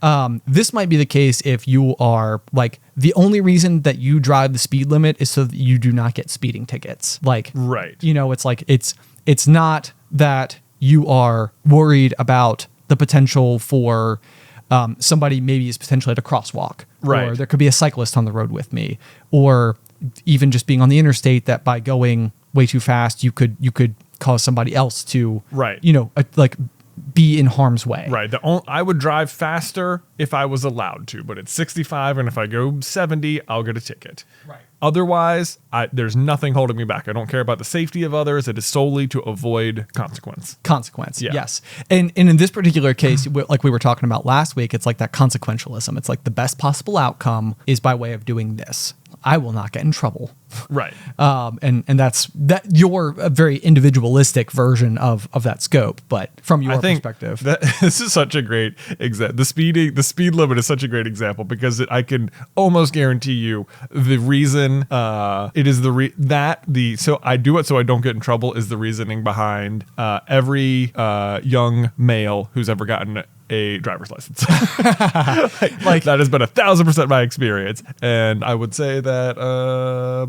This might be the case if you are like, the only reason that you drive the speed limit is so that you do not get speeding tickets. Like, right. You know, it's like, it's not that you are worried about the potential for, somebody maybe is potentially at a crosswalk, right? Or there could be a cyclist on the road with me, or even just being on the interstate that by going way too fast, you could cause somebody else to, right? You know, like be in harm's way. Right. I would drive faster if I was allowed to, but it's 65, and if I go 70, I'll get a ticket. Right. Otherwise, there's nothing holding me back. I don't care about the safety of others. It is solely to avoid consequence. Yeah. Yes. And in this particular case, like we were talking about last week, it's like that consequentialism. It's like the best possible outcome is by way of doing this. I will not get in trouble. Right. And that's your very individualistic version of that scope, but from your perspective. This is such a great example. The speed limit is such a great example because I can almost guarantee you the reason it is so I do it so I don't get in trouble is the reasoning behind every young male who's ever gotten a driver's license. like that has been 1,000% my experience, and I would say that a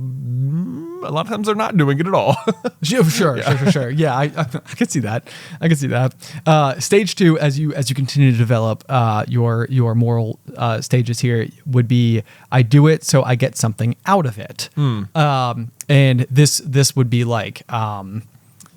lot of times they're not doing it at all. Sure. Yeah, I can see that. Stage 2, as you continue to develop your moral stages here, would be I do it so I get something out of it. And this would be like.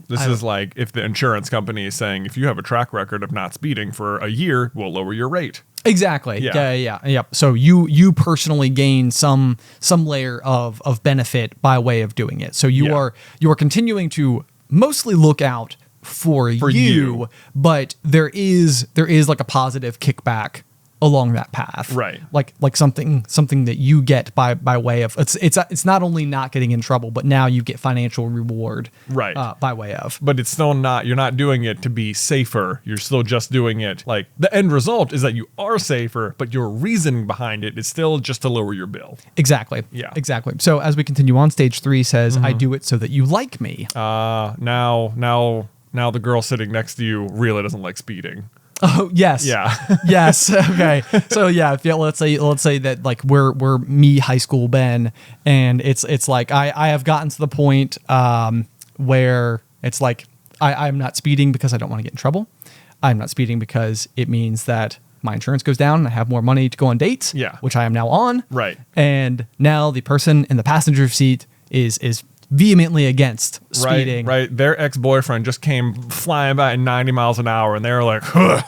This is like if the insurance company is saying, if you have a track record of not speeding for a year, we'll lower your rate. Exactly. Yeah. So you personally gain some layer of benefit by way of doing it. So you are continuing to mostly look out for you, but there is like a positive kickback along that path, right? Like something that you get by way of it's not only not getting in trouble, but now you get financial reward, right? By way of. But it's still not. You're not doing it to be safer. You're still just doing it. Like the end result is that you are safer, but your reasoning behind it is still just to lower your bill. Exactly. Yeah. Exactly. So as we continue on, stage 3 says, I do it so that you like me. Now the girl sitting next to you really doesn't like speeding. Oh yes, yeah, yes. Okay, so yeah, let's say that like we're me high school Ben, and it's like I have gotten to the point where it's like I'm not speeding because I don't want to get in trouble. I'm not speeding because it means that my insurance goes down and I have more money to go on dates. Yeah, which I am now on. Right, and now the person in the passenger seat is vehemently against speeding. Right. Their ex-boyfriend just came flying by at 90 miles an hour, and they were like, huh.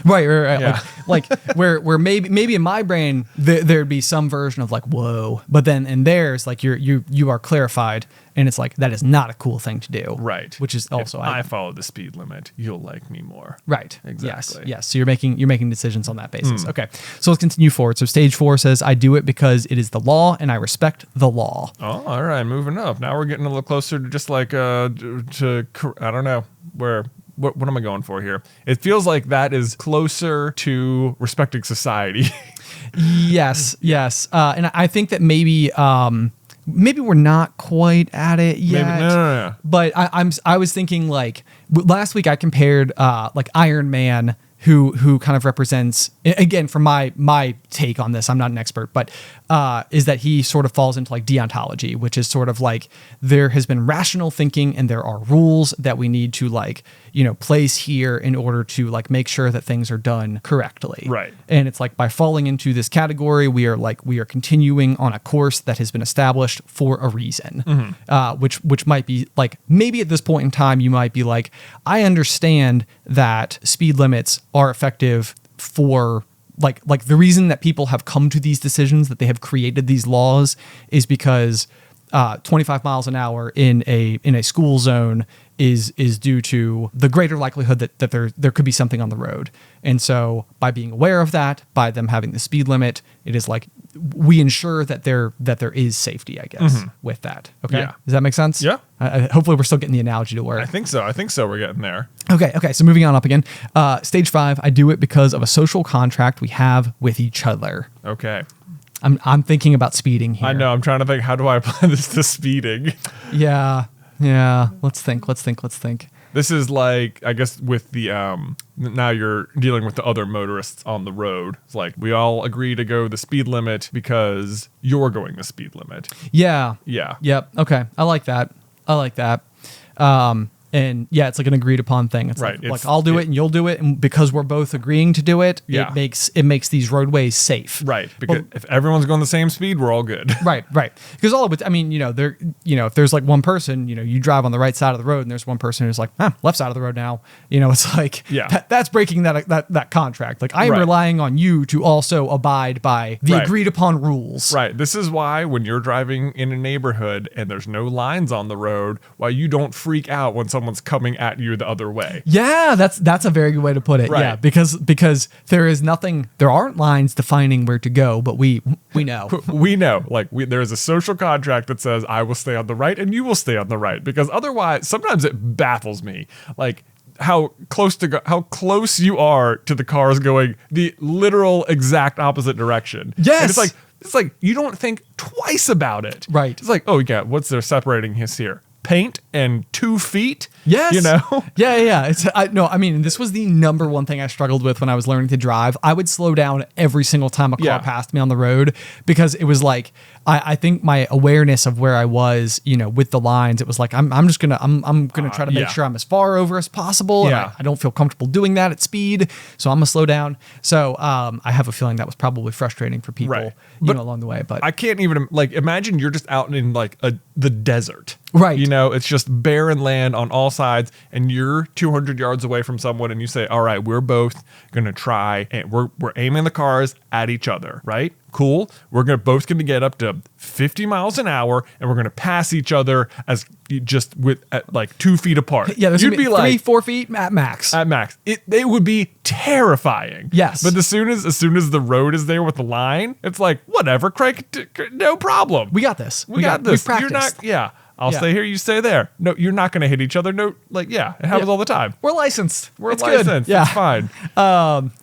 Right. Yeah. Like where maybe in my brain there'd be some version of like whoa, but then in theirs like you are clarified, and it's like that is not a cool thing to do. Right. Which is also if I follow the speed limit, you'll like me more. Right. Exactly. Yes. So you're making decisions on that basis. Okay. So let's continue forward. So stage 4 says I do it because it is the law and I respect the law. Oh, all right. Moving up. Now we're getting a little closer to just like I don't know where. What am I going for here? It feels like that is closer to respecting society. Yes. And I think that maybe we're not quite at it yet. Maybe, no. But I was thinking like last week I compared like Iron Man, who kind of represents, again, from my take on this, I'm not an expert, but is that he sort of falls into like deontology, which is sort of like there has been rational thinking and there are rules that we need to like, place here in order to like make sure that things are done correctly. Right. And it's like by falling into this category, we are continuing on a course that has been established for a reason, which might be like, maybe at this point in time, you might be like, I understand that speed limits are effective for like the reason that people have come to these decisions, that they have created these laws, is because 25 miles an hour in a school zone is due to the greater likelihood that there could be something on the road. And so by being aware of that, by them having the speed limit, it is like we ensure that there is safety, I guess, with that. Okay. Yeah. Does that make sense? Yeah. Hopefully we're still getting the analogy to work. I think so. We're getting there. Okay. So moving on up again. Stage 5, I do it because of a social contract we have with each other. Okay. I'm thinking about speeding here. I know. I'm trying to think, how do I apply this to speeding? Yeah. Let's think. This is like, I guess with the, now you're dealing with the other motorists on the road. It's like, we all agree to go the speed limit because you're going the speed limit. Yeah. Yeah. Yep. Okay. I like that. And yeah, it's like an agreed upon thing. It's right. like I'll do it and you'll do it, and because we're both agreeing to do it, yeah. it makes these roadways safe. Right. Because if everyone's going the same speed, we're all good. Right. Because all of it, I mean, if there's like one person, you drive on the right side of the road, and there's one person who's like, left side of the road now. It's like, that's breaking that contract. Like I am relying on you to also abide by the agreed upon rules. Right. This is why when you're driving in a neighborhood and there's no lines on the road, why you don't freak out when someone's coming at you the other way. Yeah, that's a very good way to put it. Right. Yeah, because there aren't lines defining where to go, but we know. We know. Like there is a social contract that says I will stay on the right and you will stay on the right, because otherwise sometimes it baffles me. Like how close you are to the cars going the literal exact opposite direction. Yes. And it's like you don't think twice about it. Right. It's like, oh yeah, what's there separating us here? Paint and 2 feet. Yes. Yeah. I mean, this was the number one thing I struggled with when I was learning to drive. I would slow down every single time a car passed me on the road, because it was like, I think my awareness of where I was, with the lines, it was like, I'm gonna try to make sure I'm as far over as possible. Yeah. And I don't feel comfortable doing that at speed, so I'm gonna slow down. So I have a feeling that was probably frustrating for people, along the way. But I can't even imagine you're just out in the desert. Right. It's just barren land on all sides, and you're 200 yards away from someone, and you say, all right, we're both going to try, and we're aiming the cars at each other, right? Cool. We're both going to get up to 50 miles an hour, and we're going to pass each other as just at like 2 feet apart. Yeah, you'd be like 3-4 feet at max. At max. They would be terrifying. Yes. But as soon as the road is there with the line, it's like, whatever, Craig, no problem. We got this. We got this. We've practiced. You're not, I'll stay here, you stay there. No, you're not going to hit each other. No, it happens all the time. We're licensed. It's licensed. Good. Yeah. It's fine.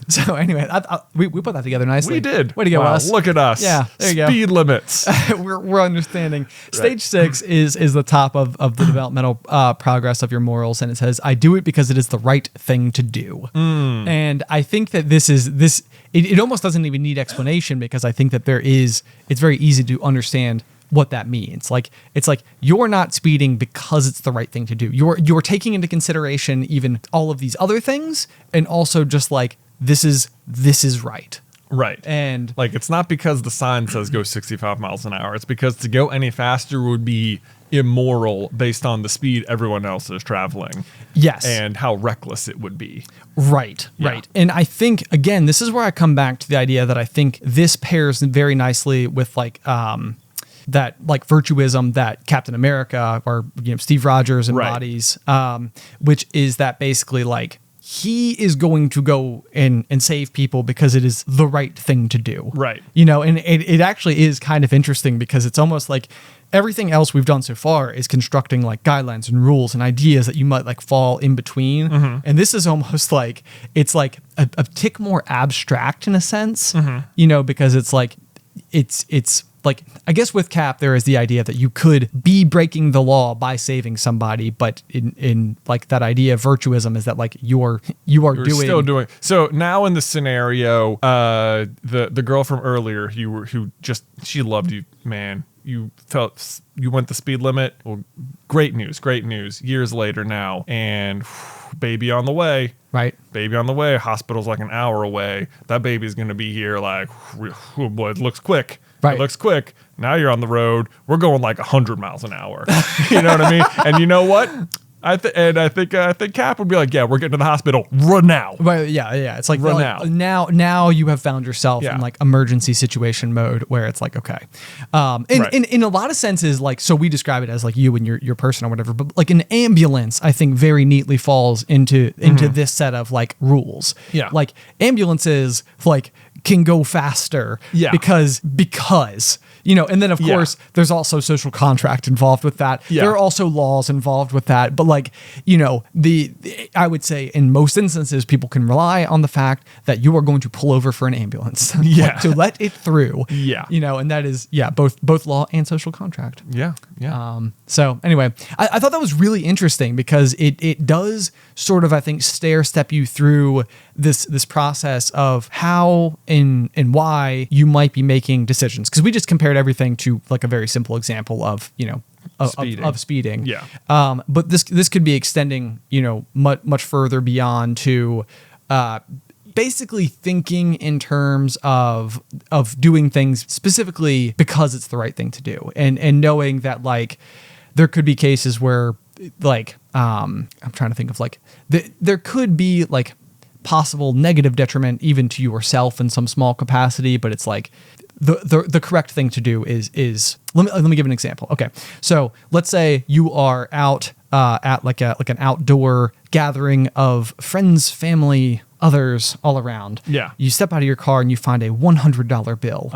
So anyway, we put that together nicely. We did. Way to go, us. Look at us. Yeah, there you go. Speed limits. we're understanding. Stage 6 is the top of the developmental progress of your morals, and it says, I do it because it is the right thing to do. And I think that it almost doesn't even need explanation, because I think that it's very easy to understand what that means. It's like you're not speeding because it's the right thing to do. You're taking into consideration even all of these other things, and also just like this is right. Right. And it's not because the sign says go 65 miles an hour. It's because to go any faster would be immoral based on the speed everyone else is traveling. Yes. And how reckless it would be. Right. And I think, again, this is where I come back to the idea that I think this pairs very nicely with that virtuism that Captain America or Steve Rogers embodies, which is that basically he is going to go and save people because it is the right thing to do. Right. And it actually is kind of interesting, because it's almost like everything else we've done so far is constructing guidelines and rules and ideas that you might fall in between. And this is almost it's a tick more abstract in a sense, because it's like, I guess with Cap, there is the idea that you could be breaking the law by saving somebody, but in like that idea of virtuism is that like you're still doing. So now in the scenario, the girl from earlier, she loved you, man. You went the speed limit. Well, great news. Years later now, and baby on the way. Right. Baby on the way. Hospital's like an hour away. That baby's going to be here like, oh boy, it looks quick. Right. It looks quick. Now you're on the road. We're going like 100 miles an hour. You know what I mean? And you know what? I think Cap would be like, yeah, we're getting to the hospital. Run now. Right, yeah. It's like, Run now you have found yourself in like emergency situation mode where it's like, okay. In a lot of senses, like, so we describe it as like you and your person or whatever, but like an ambulance, I think very neatly falls into this set of like rules. Yeah. Like ambulances like can go faster because and then of course there's also social contract involved with that. There are also laws involved with that, but like, I would say in most instances people can rely on the fact that you are going to pull over for an ambulance like, to let it through. And that is both law and social contract. So anyway, I thought that was really interesting because it does sort of, I think, stair step you through this process of how and why you might be making decisions, because we just compared everything to like a very simple example of speeding. But this could be extending much further beyond to basically thinking in terms of doing things specifically because it's the right thing to do, and knowing that like there could be cases where like I'm trying to think of like there could be like possible negative detriment even to yourself in some small capacity, but it's like the correct thing to do is let me give an example. Okay, so let's say you are out at like an outdoor gathering of friends, family, others all around. You step out of your car and you find a $100 bill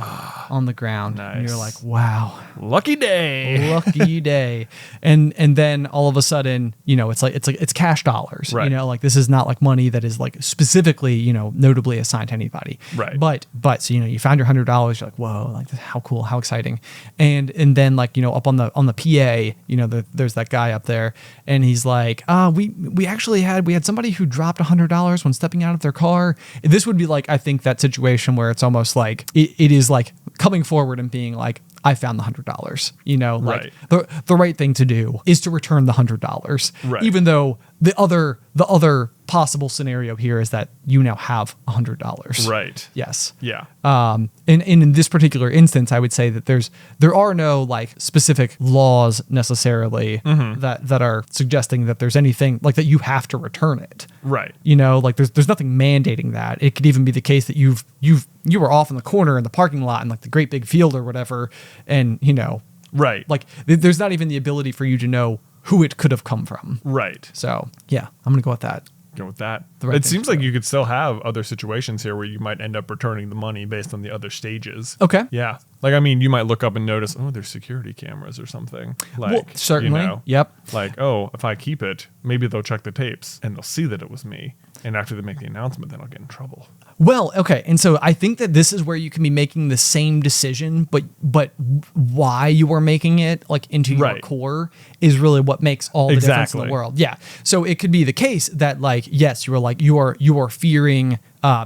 on the ground. Nice. And you're like, wow. Lucky day. And then all of a sudden, it's cash dollars. Right. Like this is not like money that is like specifically, notably assigned to anybody. Right. But so you found your $100, you're like, whoa, like how cool, how exciting. And then like, up on the PA, there's that guy up there and he's like, we actually had somebody who dropped $100 when stepping out of their car. This would be like, I think that situation where it's almost like it is like coming forward and being like, I found the $100, like the right thing to do is to return the $100, even though the other possible scenario here is that you now have $100. Right. Yes. Yeah. And in this particular instance, I would say that there are no like specific laws necessarily that are suggesting that there's anything like that you have to return it. Right. Like there's nothing mandating that. It could even be the case that you were off in the corner in the parking lot in like the great big field or whatever, and right. Like there's not even the ability for you to know who it could have come from. Right. So yeah, I'm gonna go with that. Go with that. It seems like you could still have other situations here where you might end up returning the money based on the other stages. Okay. Yeah. Like, I mean, you might look up and notice, oh, there's security cameras or something. Like, well, certainly. Yep. Like, oh, if I keep it, maybe they'll check the tapes and they'll see that it was me. And after they make the announcement, then I'll get in trouble. Well, okay. And so I think that this is where you can be making the same decision, but why you are making it like into your core is really what makes all the difference in the world. Yeah. So it could be the case that like, yes, you are fearing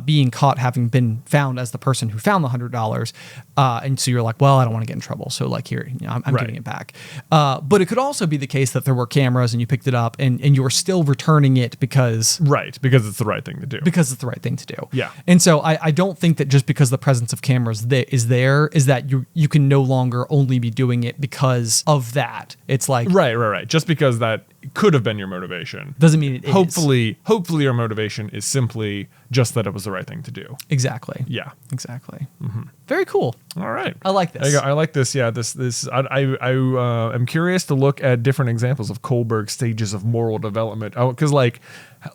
being caught having been found as the person who found the $100. And so you're like, well, I don't want to get in trouble. So like here, I'm giving it back. But it could also be the case that there were cameras and you picked it up and you were still returning it because... Right, because it's the right thing to do. Because it's the right thing to do. Yeah. And so I don't think that just because the presence of cameras is that you can no longer only be doing it because of that. It's like... Right. Just because that could have been your motivation. Doesn't mean it is. Hopefully your motivation is simply just that it was the right thing to do. Exactly. Yeah. Exactly. Mm-hmm. Very cool. All right. I like this. I like this. Yeah. I am curious to look at different examples of Kohlberg stages of moral development. Oh, because like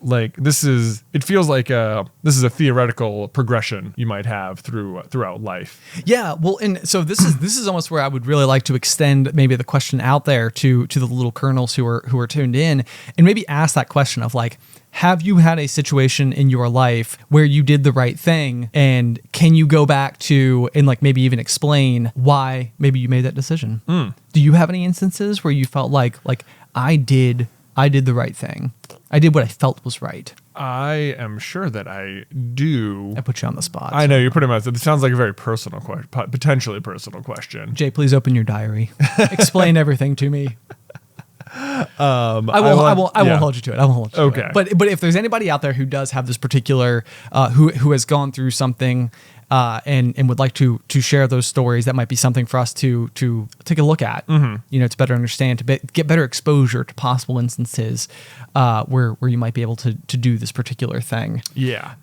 it feels like this is a theoretical progression you might have throughout life. Yeah. Well, and so this is almost where I would really like to extend maybe the question out there to the little kernels who are tuned in, and maybe ask that question of like, have you had a situation in your life where you did the right thing, and can you go back to and like maybe even explain why maybe you made that decision? Do you have any instances where you felt like I did the right thing, I did what I felt was right? I am sure that I do. I put you on the spot. I know, you're pretty much. It sounds like a very personal question, potentially personal question. Jay, please open your diary. Explain everything to me. I won't hold you to it. I won't hold you to it. But if there's anybody out there who does have this particular, who has gone through something, and would like to share those stories, that might be something for us to take a look at. You know, to better understand, to get better exposure to possible instances where you might be able to do this particular thing. Yeah.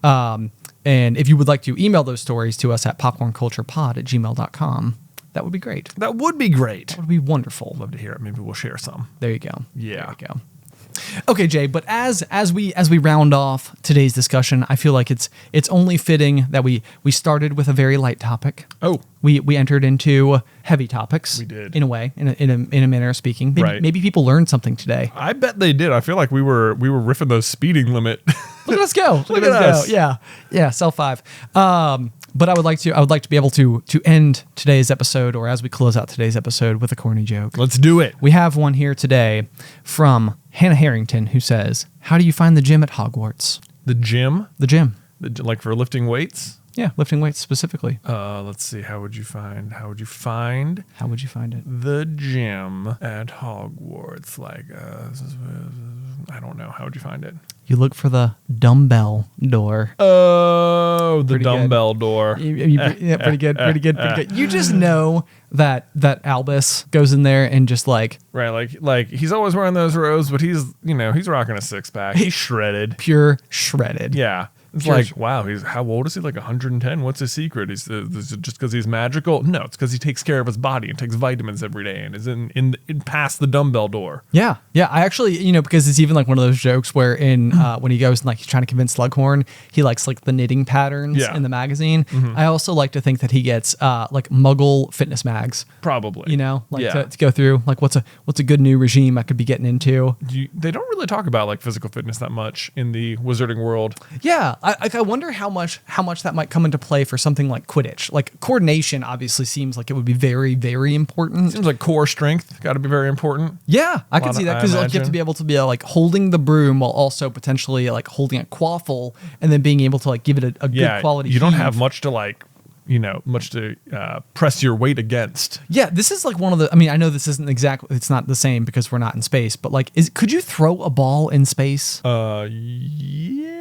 And if you would like to email those stories to us at popcornculturepod@gmail.com, that would be great. That would be great. That would be wonderful. Love to hear it. Maybe we'll share some. There you go. Yeah. There you go. Okay, Jay, but as we round off today's discussion, I feel like it's only fitting that we started with a very light topic. Oh. We entered into heavy topics. We did. In a way, in a manner of speaking. Maybe people learned something today. I bet they did. I feel like we were riffing those speeding limit. Look at us go. Look at us go. Yeah, cell 5. But I would like to be able to end today's episode, or as we close out today's episode, with a corny joke. Let's do it. We have one here today from Hannah Harrington, who says, "How do you find the gym at Hogwarts?" The gym? The gym. Like for lifting weights? Yeah, lifting weights specifically. Let's see. How would you find How would you find it? the gym at Hogwarts? Like, I don't know. How would you find it? You look for the dumbbell door. Oh, the Pretty dumbbell door. Yeah, pretty good. You just know that Albus goes in there and just like right, he's always wearing those robes, but he's rocking a 6-pack. He's shredded, pure shredded. Yeah. It's Pure like, wow, how old is he? Like 110? What's his secret? Is it just because he's magical? No, it's because he takes care of his body and takes vitamins every day and is in past the dumbbell door. Yeah. I actually, because it's even like one of those jokes where when he goes and like he's trying to convince Slughorn, he likes like the knitting patterns in the magazine. I also like to think that he gets like Muggle fitness mags. Probably. To go through like what's a good new regime I could be getting into. They don't really talk about like physical fitness that much in the wizarding world. Yeah. I wonder how much that might come into play for something like Quidditch. Like coordination obviously seems like it would be very, very important. Seems like core strength got to be very important. Yeah, I can see that, because like, you have to be able to be like holding the broom while also potentially like holding a quaffle and then being able to like give it a good quality. You don't have much to press your weight against. Yeah, this is like one of the. I mean, I know this isn't exactly. It's not the same because we're not in space. But like, could you throw a ball in space?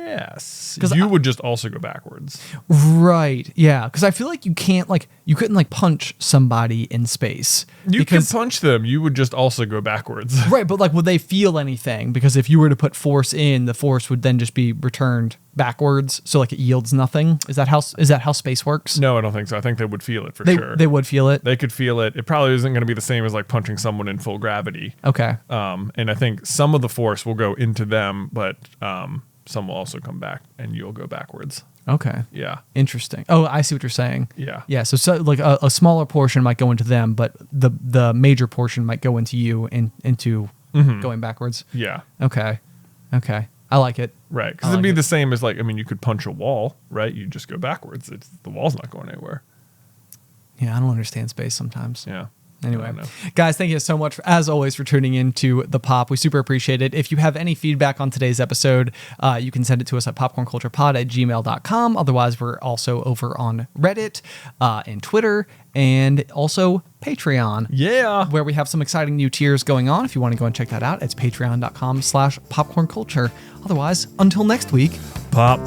Yes. Because you would just also go backwards. Right. Yeah. Because I feel like you couldn't like punch somebody in space. You could punch them. You would just also go backwards. Right. But like, would they feel anything? Because if you were to put force in, the force would then just be returned backwards. So like it yields nothing. Is that how space works? No, I don't think so. I think they would feel it for sure. They would feel it. They could feel it. It probably isn't going to be the same as like punching someone in full gravity. Okay. And I think some of the force will go into them, but some will also come back and you'll go backwards. Okay. Yeah. Interesting. Oh, I see what you're saying. Yeah. Yeah. So like a smaller portion might go into them, but the major portion might go into you and into going backwards. Yeah. Okay. I like it. Right. Because it'd be the same as like, I mean, you could punch a wall, right? You just go backwards. The wall's not going anywhere. Yeah. I don't understand space sometimes. Yeah. Anyway, guys, thank you so much, as always, for tuning in to The Pop. We super appreciate it. If you have any feedback on today's episode, you can send it to us at popcornculturepod@gmail.com. Otherwise, we're also over on Reddit and Twitter and also Patreon. Yeah. Where we have some exciting new tiers going on. If you want to go and check that out, it's patreon.com/popcornculture. Otherwise, until next week, pop.